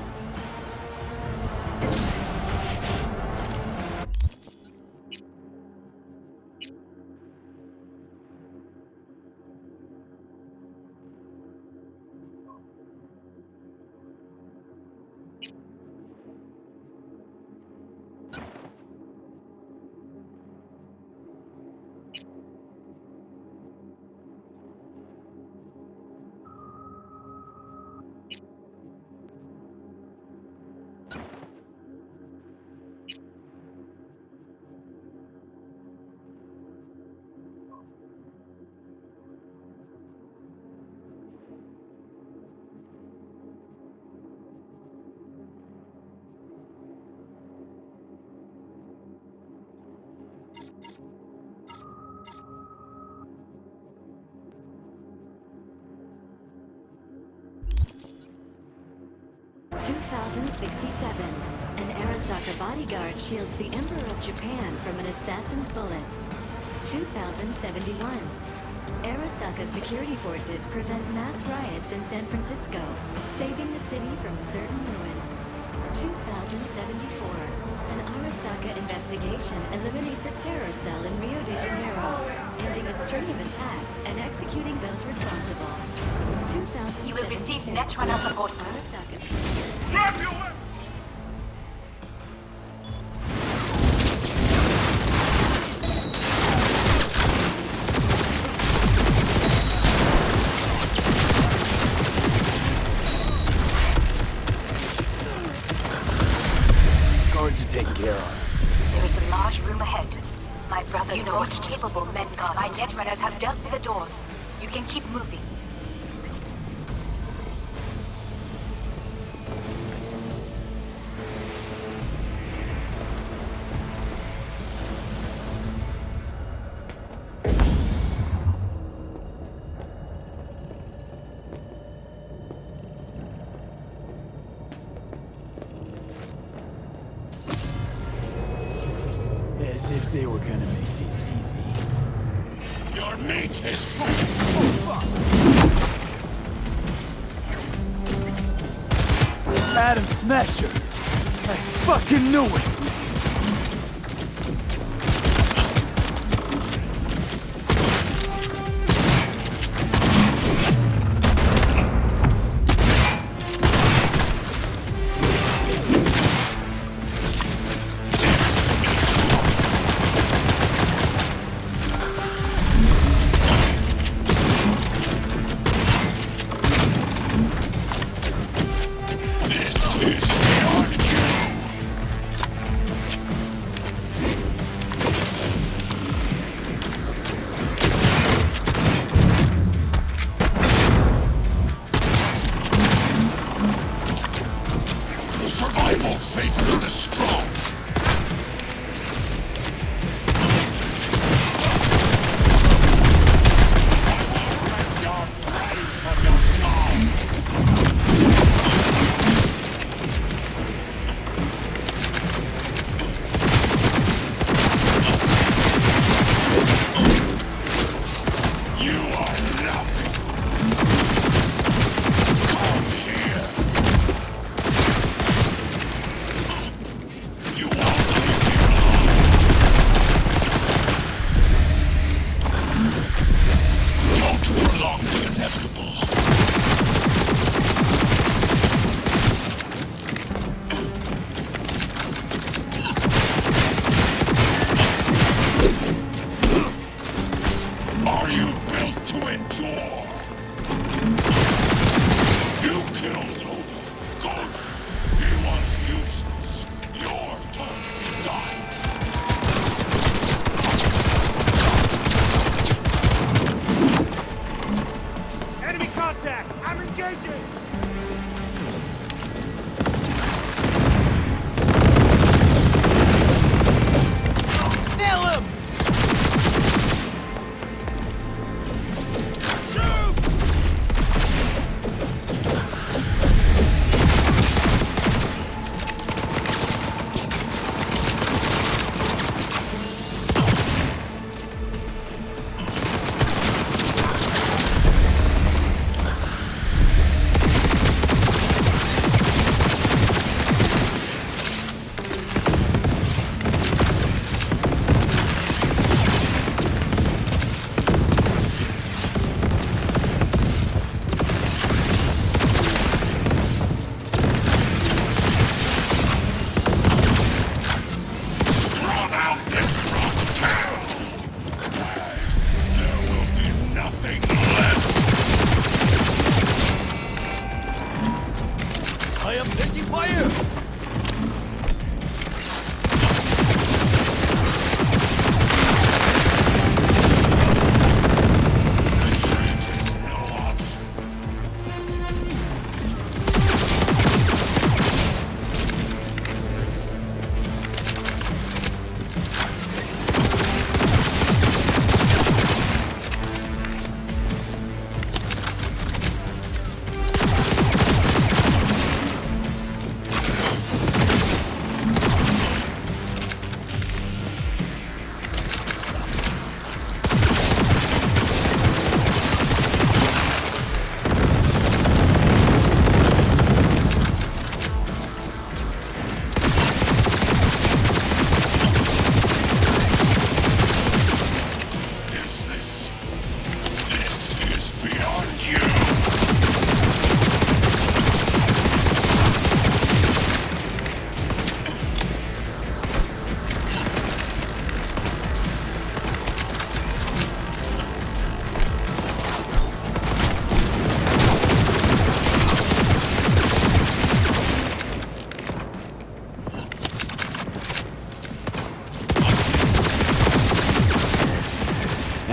2067. An Arasaka bodyguard shields the Emperor of Japan from an assassin's bullet. 2071. Arasaka security forces prevent mass riots in San Francisco, saving the city from certain ruin. 2074. An Arasaka investigation eliminates a terror cell in Rio de Janeiro, ending a string of attacks and executing those responsible. 2076. You will receive Netrunner support. Arasaka. Guards are taken care of. There is a large room ahead. My brother's most capable men guard. My Netrunners have dealt with the doors. You can keep moving. As if they were gonna make this easy. Your mate is Adam Smasher! I fucking knew it!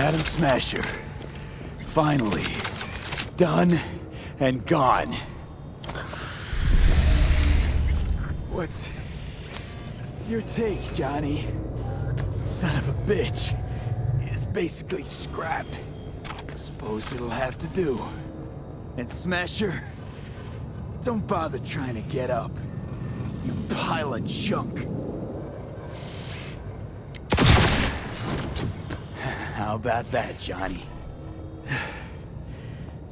Atom Smasher. Finally. Done and gone. What's your take, Johnny? Son of a bitch. It's basically scrap. Suppose it'll have to do. And Smasher, don't bother trying to get up. You pile of junk. How about that, Johnny?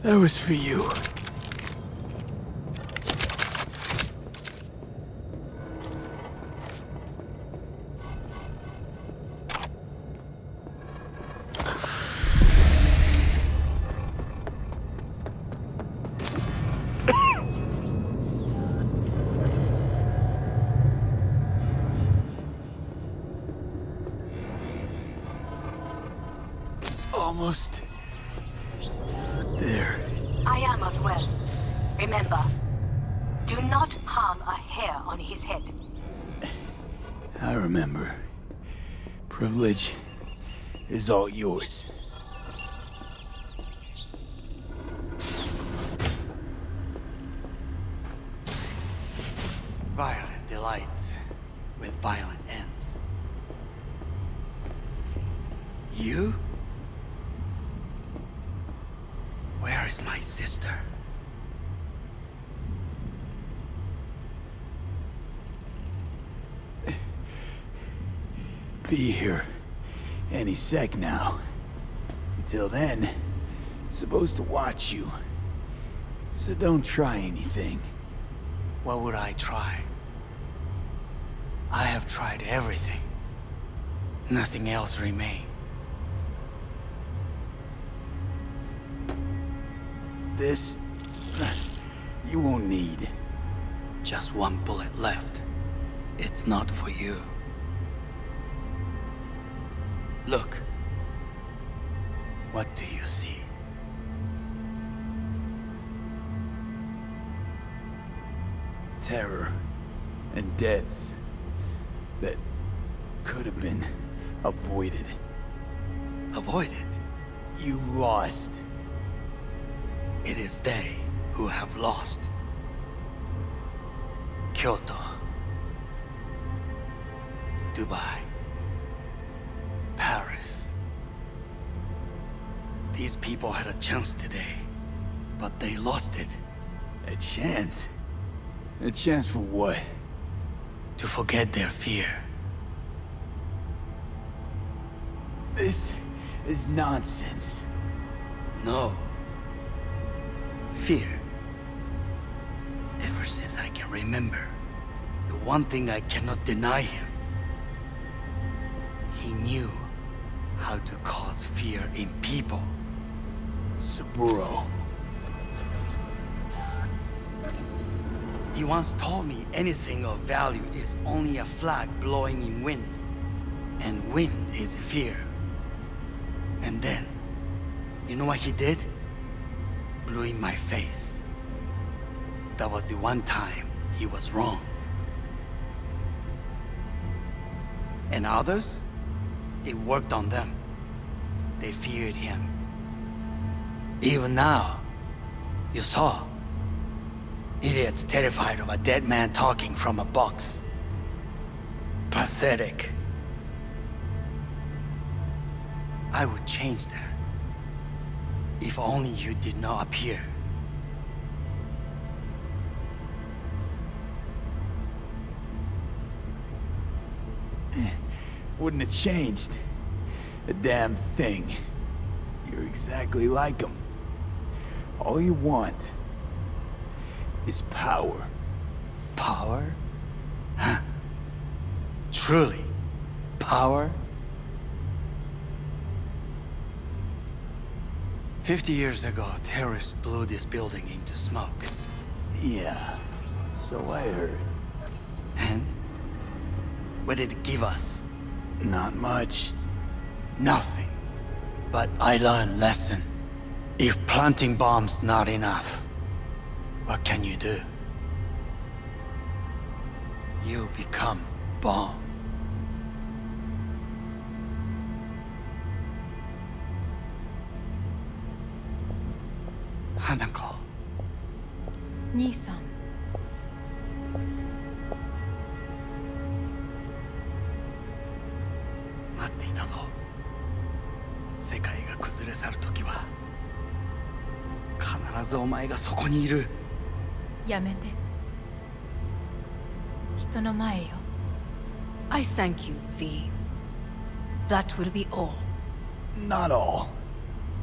That was for you. Almost there. I am as well. Remember, do not harm a hair on his head. I remember. Privilege is all yours. Violent delights with violent ends. You? Where is my sister? Be here any sec now. Until then, supposed to watch you. So don't try anything. What would I try? I have tried everything. Nothing else remains. This, you won't need. Just one bullet left. It's not for you. Look. What do you see? Terror and deaths that could have been avoided. Avoided? You've lost. It is they who have lost. Kyoto. Dubai. Paris. These people had a chance today, but they lost it. A chance? A chance for what? To forget their fear. This is nonsense. No. Fear. Ever since I can remember, the one thing I cannot deny him. He knew how to cause fear in people. Saburo. He once told me anything of value is only a flag blowing in wind. And wind is fear. And then, you know what he did? Blew in my face. That was the one time he was wrong. And others? It worked on them. They feared him. Even now, you saw. Idiots terrified of a dead man talking from a box. Pathetic. I would change that. If only you did not appear. Wouldn't have changed a damn thing. You're exactly like him. All you want is power. Power? Huh. Truly, power? 50 years ago, terrorists blew this building into smoke. Yeah, so I heard. And? What did it give us? Not much. Nothing. But I learned lesson. If planting bombs not enough, what can you do? You become bomb. 兄さん。待っていたぞ。世界が崩れ去る時は必ずお前がそこにいる。やめて。人の前よ。I thank you, V. That will be all. Not all.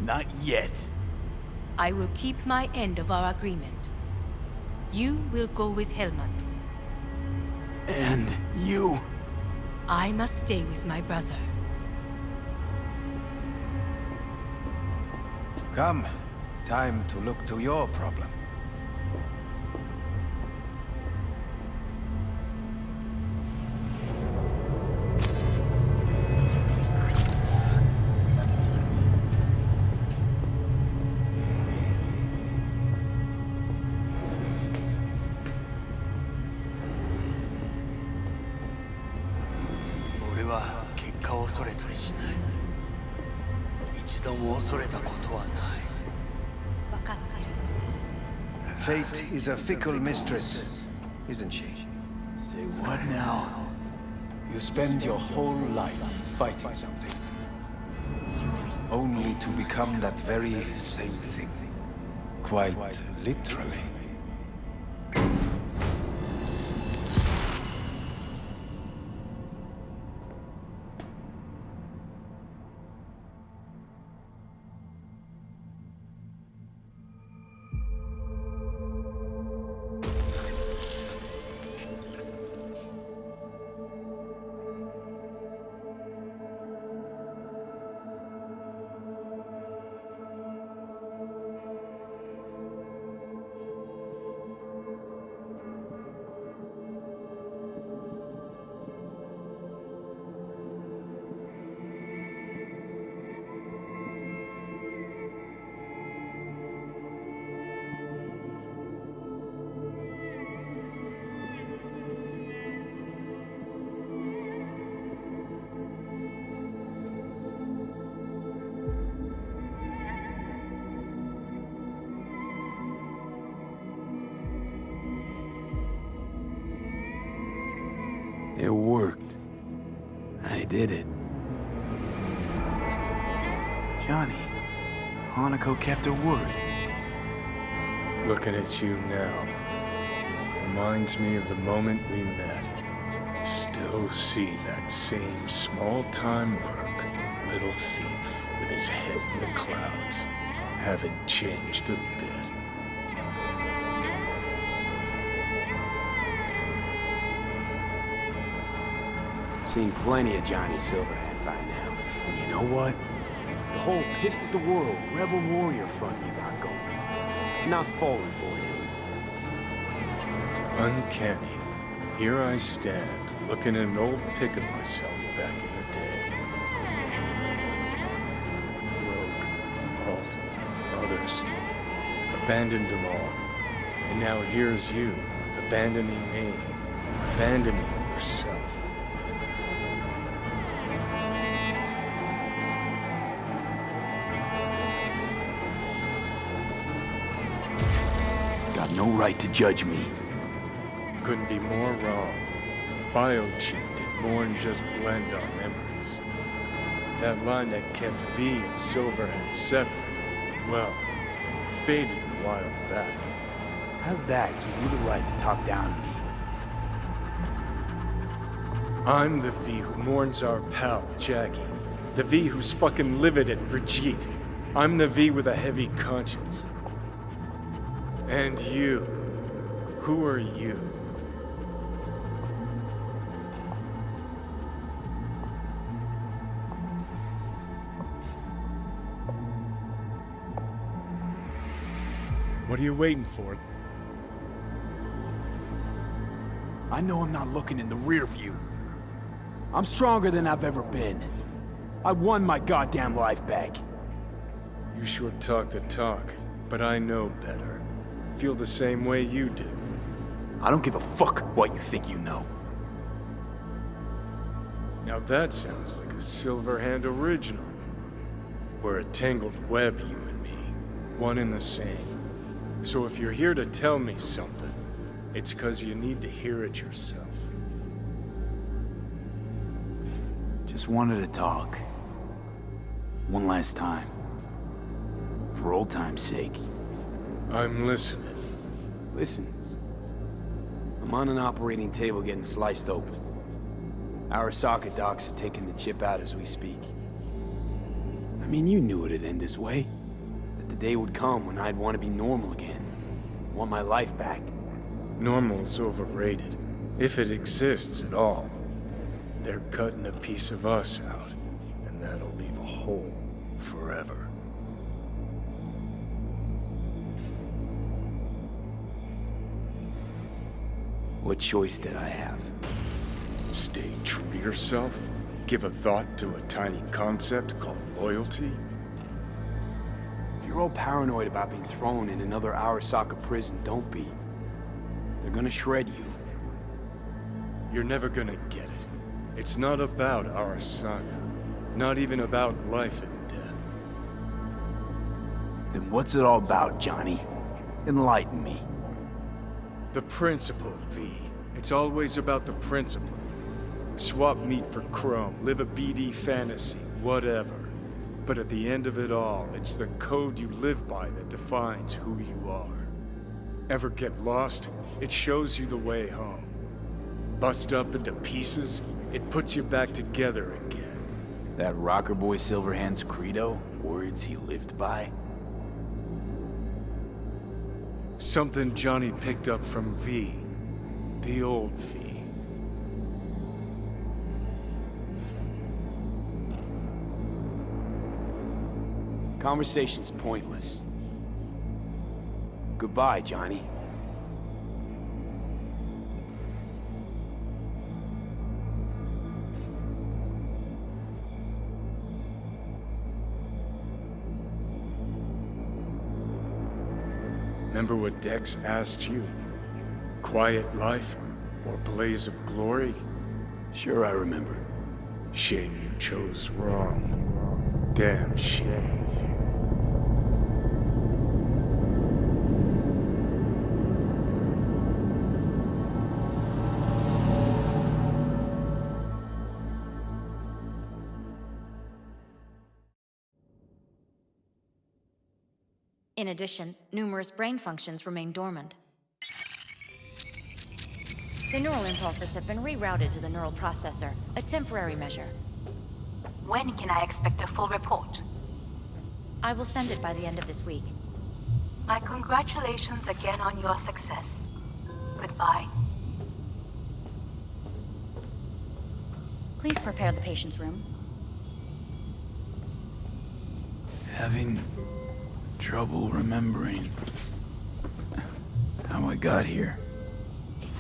Not yet. I will keep my end of our agreement. You will go with Hellman. And you? I must stay with my brother. Come. Time to look to your problem. Fate is a fickle mistress, isn't she? Say what now? You spend your whole life fighting something, only to become that very same thing. Quite literally. It worked. I did it. Johnny, Hanako kept her word. Looking at you now reminds me of the moment we met. Still see that same small-time merc, little thief with his head in the clouds. Haven't changed a bit. Seen plenty of Johnny Silverhand by now. And you know what? The whole pissed at the world, rebel warrior front you got going. I'm not falling for it anymore. Uncanny. Here I stand, looking at an old pic of myself back in the day. Rogue, Alt, others. Abandoned them all. And now here's you, abandoning me, abandoning yourself. Got no right to judge me. Couldn't be more wrong. Biochip did more than just blend our memories. That line that kept V and Silverhand separate, well, faded a while back. How's that give you the right to talk down to me? I'm the V who mourns our pal, Jackie. The V who's fucking livid at Brigitte. I'm the V with a heavy conscience. And you. Who are you? What are you waiting for? I know I'm not looking in the rear view. I'm stronger than I've ever been. I won my goddamn life back. You sure talk the talk, but I know better. Feel the same way you do. I don't give a fuck what you think you know. Now that sounds like a Silverhand original. We're a tangled web, you and me. One and the same. So if you're here to tell me something, it's because you need to hear it yourself. Just wanted to talk. One last time. For old time's sake. I'm listening. Listen. I'm on an operating table getting sliced open. Arasaka docs are taking the chip out as we speak. I mean, you knew it'd end this way. That the day would come when I'd want to be normal again. Want my life back. Normal's overrated. If it exists at all. They're cutting a piece of us out, and that'll leave a hole forever. What choice did I have? Stay true to yourself? Give a thought to a tiny concept called loyalty? If you're all paranoid about being thrown in another Arasaka prison, don't be. They're gonna shred you. You're never gonna get it. It's not about Arasaka. Not even about life and death. Then what's it all about, Johnny? Enlighten me. The principle, V. It's always about the principle. Swap meat for chrome, live a BD fantasy, whatever. But at the end of it all, it's the code you live by that defines who you are. Ever get lost? It shows you the way home. Bust up into pieces, it puts you back together again. That rocker boy Silverhand's credo? Words he lived by? Something Johnny picked up from V. The old V. Conversation's pointless. Goodbye, Johnny. Remember what Dex asked you? Quiet life or blaze of glory? Sure I remember. Shame you chose wrong. Damn shame. In addition, numerous brain functions remain dormant. The neural impulses have been rerouted to the neural processor, a temporary measure. When can I expect a full report? I will send it by the end of this week. My congratulations again on your success. Goodbye. Please prepare the patient's room. Having trouble remembering how I got here.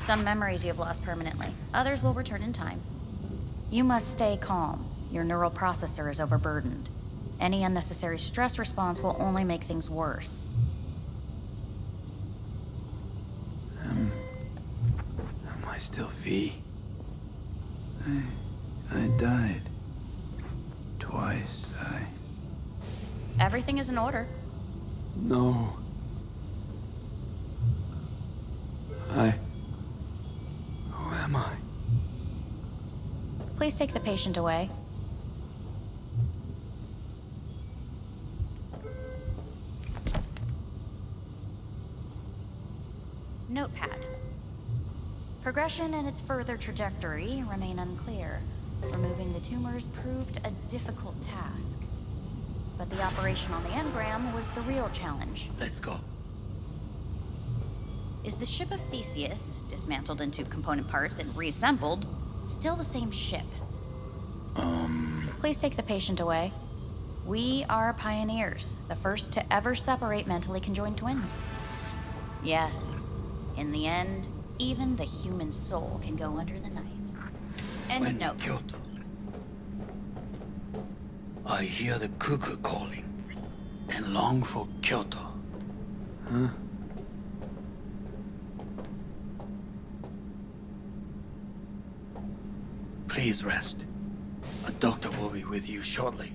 Some memories you have lost permanently. Others will return in time. You must stay calm. Your neural processor is overburdened. Any unnecessary stress response will only make things worse. Am I still V? I died. Twice, Everything is in order. No. Who am I? Please take the patient away. Notepad. Progression and its further trajectory remain unclear. Removing the tumors proved a difficult task. But the operation on the engram was the real challenge. Let's go. Is the ship of Theseus, dismantled into component parts and reassembled, still the same ship? Please take the patient away. We are pioneers, the first to ever separate mentally conjoined twins. Yes, in the end, even the human soul can go under the knife. End note. Kyoto. I hear the cuckoo calling and long for Kyoto. Huh? Please rest. A doctor will be with you shortly.